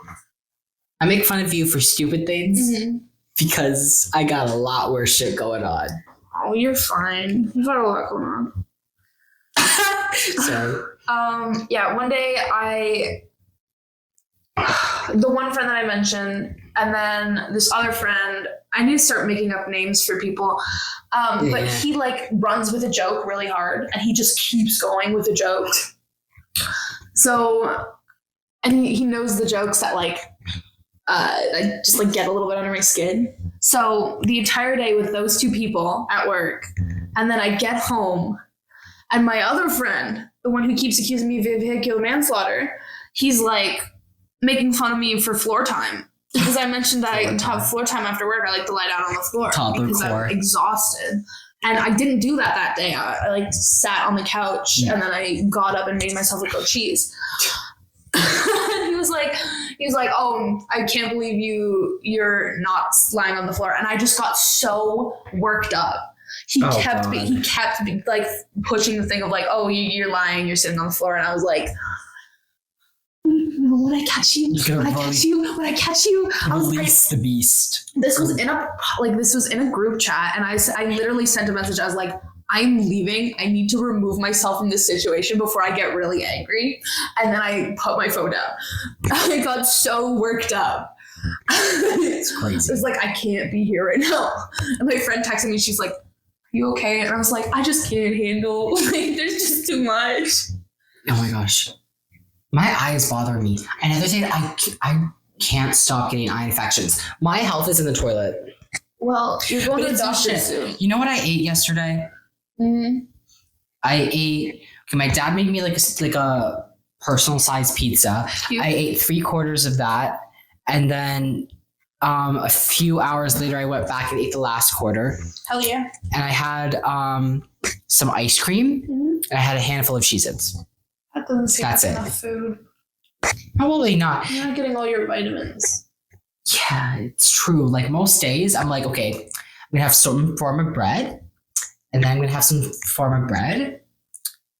Speaker 2: I make fun of you for stupid things because I got a lot worse shit going on.
Speaker 1: Oh, you're fine. You've got a lot going on.
Speaker 2: Sorry.
Speaker 1: Yeah, one day the one friend that I mentioned, and then this other friend, I need to start making up names for people. But he like runs with a joke really hard, and he just keeps going with the joke. So, and he knows the jokes that like, I just like get a little bit under my skin. So the entire day with those 2 people at work, and then I get home, and my other friend, the one who keeps accusing me of vehicular manslaughter, he's like making fun of me for floor time. Because I mentioned that I have floor time after work. I like to lie down on the floor because I'm exhausted. And I didn't do that day. I like sat on the couch and then I got up and made myself a grilled cheese. he was like, oh, I can't believe you're not lying on the floor. And I just got so worked up. He kept like pushing the thing of like, oh, you're lying, you're sitting on the floor. And I was like, when I catch you, I was
Speaker 2: release the beast.
Speaker 1: This was in a group chat, and I literally sent a message. I was like, I'm leaving. I need to remove myself from this situation before I get really angry. And then I put my phone down. I got so worked up.
Speaker 2: It's crazy.
Speaker 1: It was like, I can't be here right now. And my friend texted me. She's like, are you okay? And I was like, I just can't handle. Like, there's just too much.
Speaker 2: Oh my gosh. My eyes bother me. Another thing, I can't stop getting eye infections. My health is in the toilet.
Speaker 1: Well, you're going to the doctor soon.
Speaker 2: You know what I ate yesterday?
Speaker 1: Mm-hmm.
Speaker 2: I ate. Okay, my dad made me like a personal sized pizza.
Speaker 1: Cute.
Speaker 2: I ate 3/4 of that, and then a few hours later, I went back and ate the last quarter.
Speaker 1: Hell yeah!
Speaker 2: And I had some ice cream. And I had a handful of Cheez-Its.
Speaker 1: That doesn't seem
Speaker 2: That's
Speaker 1: like
Speaker 2: it.
Speaker 1: enough food.
Speaker 2: Probably not.
Speaker 1: You're not getting all your vitamins.
Speaker 2: Yeah, it's true. Like most days, I'm like, okay, I'm gonna have some form of bread, and then I'm gonna have some form of bread,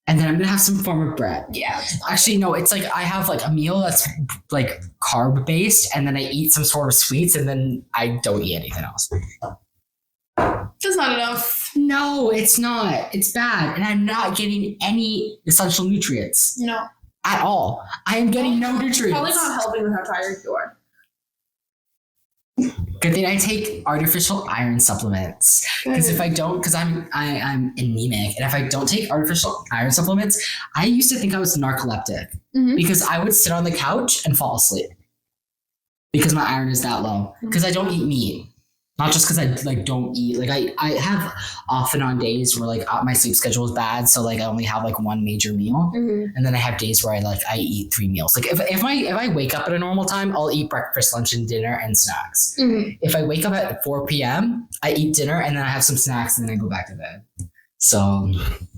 Speaker 2: and then I'm gonna have some form of bread.
Speaker 1: Yeah.
Speaker 2: Actually, no, it's like I have like a meal that's like carb based, and then I eat some sort of sweets, and then I don't eat anything else.
Speaker 1: That's not enough.
Speaker 2: No, it's not. It's bad, and I'm not getting any essential nutrients.
Speaker 1: No.
Speaker 2: At all. I am getting no nutrients.
Speaker 1: Probably not helping with how tired you are.
Speaker 2: Good thing I take artificial iron supplements. Because if I don't, because I'm anemic, and if I don't take artificial iron supplements, I used to think I was narcoleptic because I would sit on the couch and fall asleep because my iron is that low. Because I don't eat meat. Not just because I like don't eat. Like I have off and on days where like my sleep schedule is bad, so like I only have like one major meal, and then I have days where I eat 3 meals. Like if I wake up at a normal time, I'll eat breakfast, lunch, and dinner and snacks. If I wake up at 4 p.m., I eat dinner and then I have some snacks and then I go back to bed. So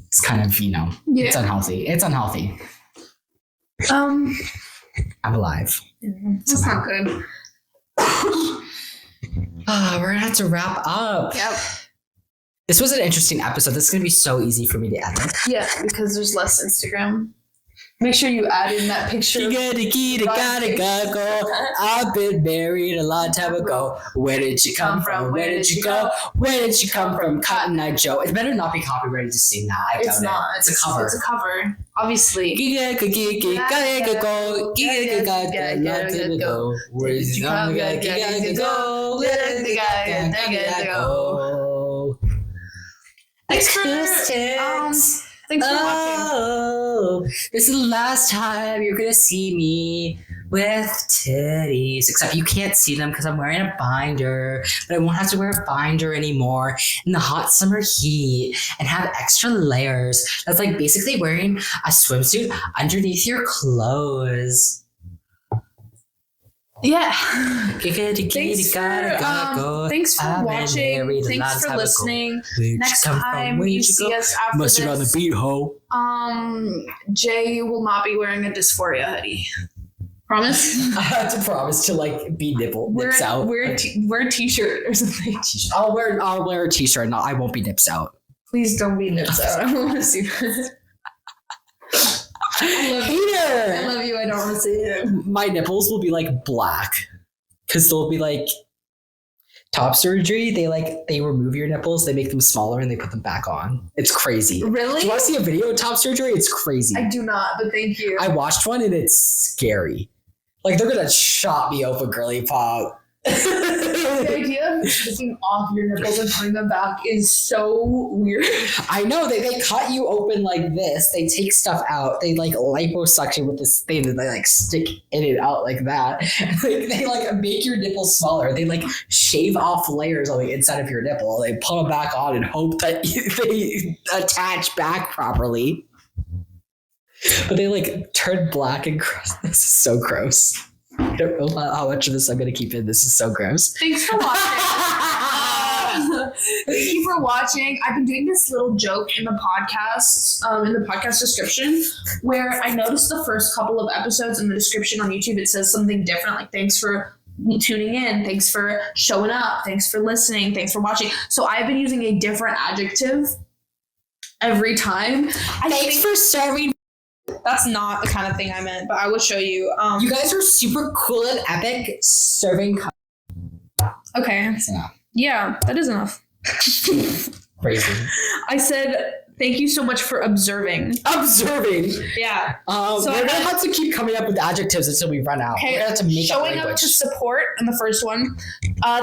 Speaker 2: it's kind of it's unhealthy. It's unhealthy. I'm alive.
Speaker 1: That's not good.
Speaker 2: We're gonna have to wrap up.
Speaker 1: Yep.
Speaker 2: This was an interesting episode. This is gonna be so easy for me to edit.
Speaker 1: Yeah, because there's less Instagram. Make sure you add in that picture.
Speaker 2: Gotta go. I've been married a long time ago. Where did you come from? Where did you go? Where did you come from? Cotton Eye Joe. It better not be copyrighted to sing that.
Speaker 1: It's not.
Speaker 2: It's a cover.
Speaker 1: It's a cover. Obviously.
Speaker 2: Where did you come?
Speaker 1: Thanks for watching.
Speaker 2: This is the last time you're gonna see me with titties. Except you can't see them because I'm wearing a binder, but I won't have to wear a binder anymore in the hot summer heat and have extra layers. That's like basically wearing a swimsuit underneath your clothes.
Speaker 1: Yeah.
Speaker 2: Thanks
Speaker 1: for watching. Thanks for listening. Next time you see us after
Speaker 2: Mustard on the beat, ho.
Speaker 1: Jay will not be wearing a Dysphoria hoodie. Promise?
Speaker 2: I have to promise to like be nips out.
Speaker 1: Wear a t-shirt or something.
Speaker 2: I'll wear a t-shirt. No, I won't be nips out.
Speaker 1: Please don't be nips out. I don't want to see that.
Speaker 2: I
Speaker 1: love you. I don't want to see it.
Speaker 2: My nipples will be like black because they'll be like top surgery. They remove your nipples, they make them smaller, and they put them back on. It's crazy.
Speaker 1: Really?
Speaker 2: Do you want to see a video of top surgery? It's crazy.
Speaker 1: I do not, but thank you.
Speaker 2: I watched one and it's scary. Like they're gonna chop me open, girly pop.
Speaker 1: The idea of taking off your nipples and putting them back is so weird.
Speaker 2: I know they cut you open like this. They take stuff out. They like liposuction with this thing that they like stick in and out like that. They like make your nipples smaller. They like shave off layers on the inside of your nipple. They put them back on and hope that they attach back properly. But they like turn black and gross. This is so gross. I don't know how much of this I'm going to keep in. This is so gross.
Speaker 1: Thanks for watching. Thank you for watching. I've been doing this little joke in the podcast description, where I noticed the first couple of episodes in the description on YouTube, it says something different, like thanks for tuning in, thanks for showing up, thanks for listening, thanks for watching. So I've been using a different adjective every time.
Speaker 2: Thanks for serving.
Speaker 1: That's not the kind of thing I meant, but I will show you.
Speaker 2: You guys are super cool and epic serving.
Speaker 1: Okay.
Speaker 2: That's enough.
Speaker 1: Yeah, that is enough.
Speaker 2: Crazy.
Speaker 1: I said, thank you so much for observing.
Speaker 2: Observing.
Speaker 1: Yeah.
Speaker 2: So we're gonna have to keep coming up with adjectives until we run out.
Speaker 1: Okay.
Speaker 2: We're gonna have to make
Speaker 1: showing up to support in the first one.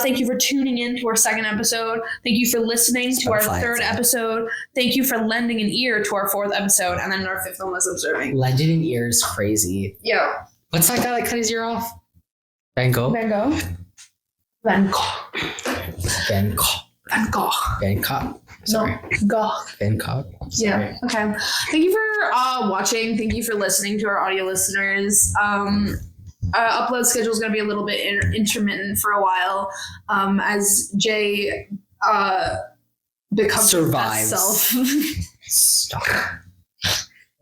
Speaker 1: Thank you for tuning in to our second episode. Thank you for listening to our third episode. Thank you for lending an ear to our fourth episode. And then our fifth one was observing.
Speaker 2: Lending an ear is crazy.
Speaker 1: Yeah.
Speaker 2: What's that guy that cut his ear off? Van Gogh.
Speaker 1: Van Gogh. Van Gogh.
Speaker 2: Van Gogh.
Speaker 1: Van Gogh.
Speaker 2: Van Gogh. Sorry.
Speaker 1: No. Gogh.
Speaker 2: Van Gogh. Sorry.
Speaker 1: Yeah. Okay. Thank you for watching. Thank you for listening to our audio listeners. Upload schedule is going to be a little bit intermittent for a while, as Jay becomes
Speaker 2: survives.
Speaker 1: his best self.
Speaker 2: Stop.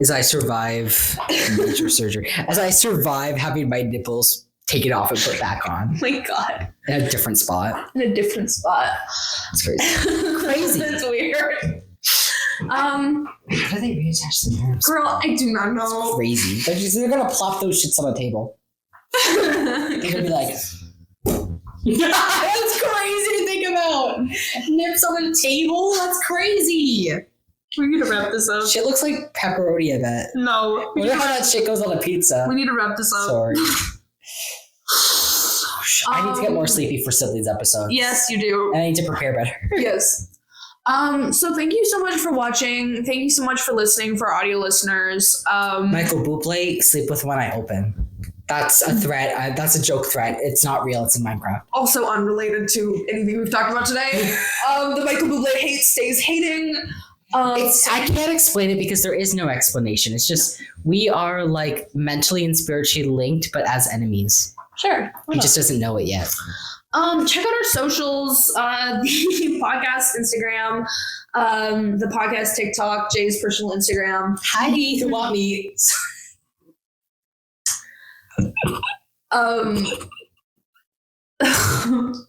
Speaker 2: As I survive major surgery, as I survive having my nipples taken off and put back on.
Speaker 1: Oh my God.
Speaker 2: In a different spot.
Speaker 1: In a different spot.
Speaker 2: It's crazy. Crazy.
Speaker 1: That's weird.
Speaker 2: How do they reattach the nerves?
Speaker 1: Girl, I do not know.
Speaker 2: It's crazy. They're gonna plop those shits on the table. They're gonna be like, that's crazy to think about. Nips on the table? That's crazy.
Speaker 1: We need to wrap this up.
Speaker 2: Shit looks like pepperoni, I bet.
Speaker 1: No.
Speaker 2: Wonder how that shit goes on a pizza.
Speaker 1: We need to wrap this up.
Speaker 2: Sorry. I need to get more sleepy for Sibley's episode.
Speaker 1: Yes, you do.
Speaker 2: And I need to prepare better.
Speaker 1: Yes. So thank you so much for watching. Thank you so much for listening for audio listeners.
Speaker 2: Michael Bublé, sleep with one eye open. That's a threat. That's a joke threat. It's not real. It's in Minecraft.
Speaker 1: Also unrelated to anything we've talked about today. The Michael Bublé hate stays hating.
Speaker 2: I can't explain it because there is no explanation. It's just we are like mentally and spiritually linked, but as enemies.
Speaker 1: Sure.
Speaker 2: He just doesn't know it yet.
Speaker 1: Check out our socials, the podcast Instagram, the podcast TikTok, Jay's personal Instagram.
Speaker 2: Hi, if you want me.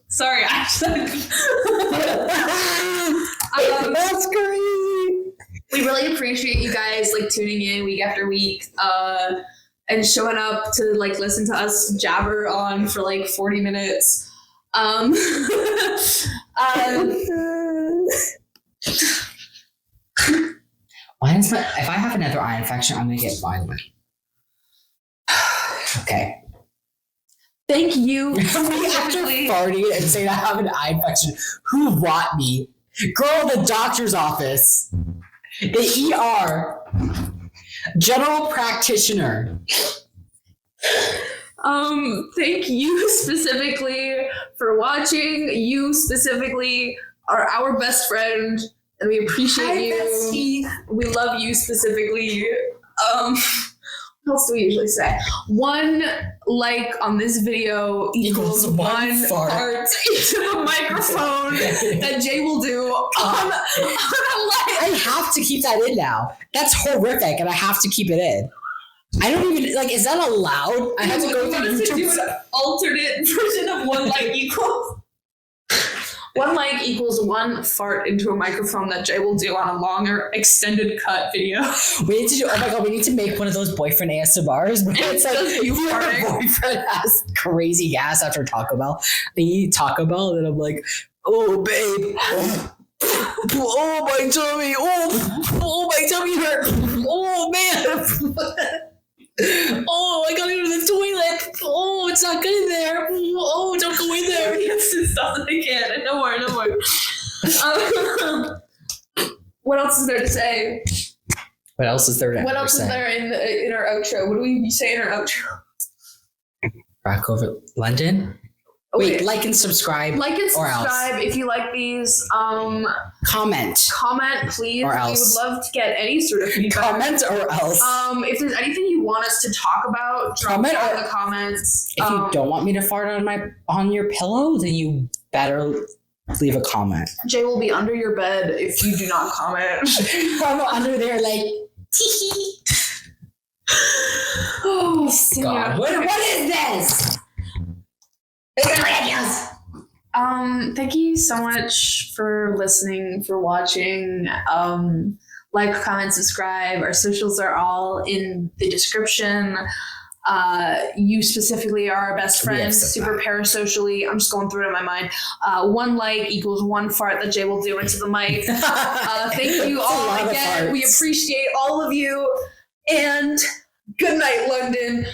Speaker 1: Sorry, Ashley.
Speaker 2: That's great.
Speaker 1: We really appreciate you guys like tuning in week after week, and showing up to like listen to us jabber on for like 40 minutes.
Speaker 2: Why is if I have another eye infection, I'm gonna get violent. Okay.
Speaker 1: Thank you.
Speaker 2: After farting and saying I have an eye infection, who brought me? Girl, the doctor's office. The ER. General practitioner.
Speaker 1: Thank you specifically for watching. You specifically are our best friend, and we appreciate you.
Speaker 2: Bestie.
Speaker 1: We love you specifically. What else do we usually say? 1 like on this video equals 1 fart into the microphone that Jay will do on a live.
Speaker 2: I have to keep that in now. That's horrific, and I have to keep it in. I don't even like. Is that allowed? I have to go through
Speaker 1: to do
Speaker 2: YouTube.
Speaker 1: an alternate version of 1 like equals. 1 like equals 1 fart into a microphone that Jay will do on a longer extended cut video.
Speaker 2: We need to do. Oh my god, we need to make one of those boyfriend ASMRs. But it's like
Speaker 1: just you
Speaker 2: your
Speaker 1: farting.
Speaker 2: boyfriend has crazy gas after Taco Bell. They eat Taco Bell, and I'm like, oh babe, oh my tummy, oh my tummy hurt, oh man. Oh, I gotta go to the toilet. Oh, it's not good in there. Oh, don't go in there.
Speaker 1: It's just stuff that I can't. No more. What else is there to say?
Speaker 2: What else is there to
Speaker 1: What else is there in our outro? What do we say in our outro?
Speaker 2: Back over London.
Speaker 1: Okay.
Speaker 2: Wait, like and subscribe.
Speaker 1: Like and
Speaker 2: or else.
Speaker 1: subscribe if you like these.
Speaker 2: Comment.
Speaker 1: Comment, please.
Speaker 2: Or else.
Speaker 1: We would love to get any sort of feedback.
Speaker 2: Comment or else.
Speaker 1: If there's anything you want us to talk about, drop
Speaker 2: Comment
Speaker 1: it in
Speaker 2: or-
Speaker 1: the comments.
Speaker 2: If you don't want me to fart on your pillow, then you better leave a comment.
Speaker 1: Jay will be under your bed if you do not comment.
Speaker 2: I'm under there like,
Speaker 1: Oh,
Speaker 2: God. What is this? It's ridiculous.
Speaker 1: Thank you so much for listening, for watching. Like, comment, subscribe. Our socials are all in the description. You specifically are our best friend, super parasocially. I'm just going through it in my mind. 1 like equals 1 fart that Jay will do into the mic. Thank you all again. We appreciate all of you. And good night, London.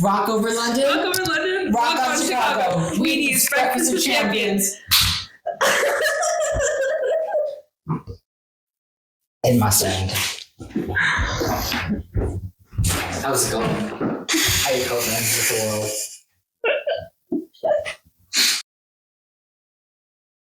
Speaker 2: Rock over London.
Speaker 1: Rock over London.
Speaker 2: Rock on Chicago.
Speaker 1: Wheaties, breakfast of champions.
Speaker 2: It must end. How's it going?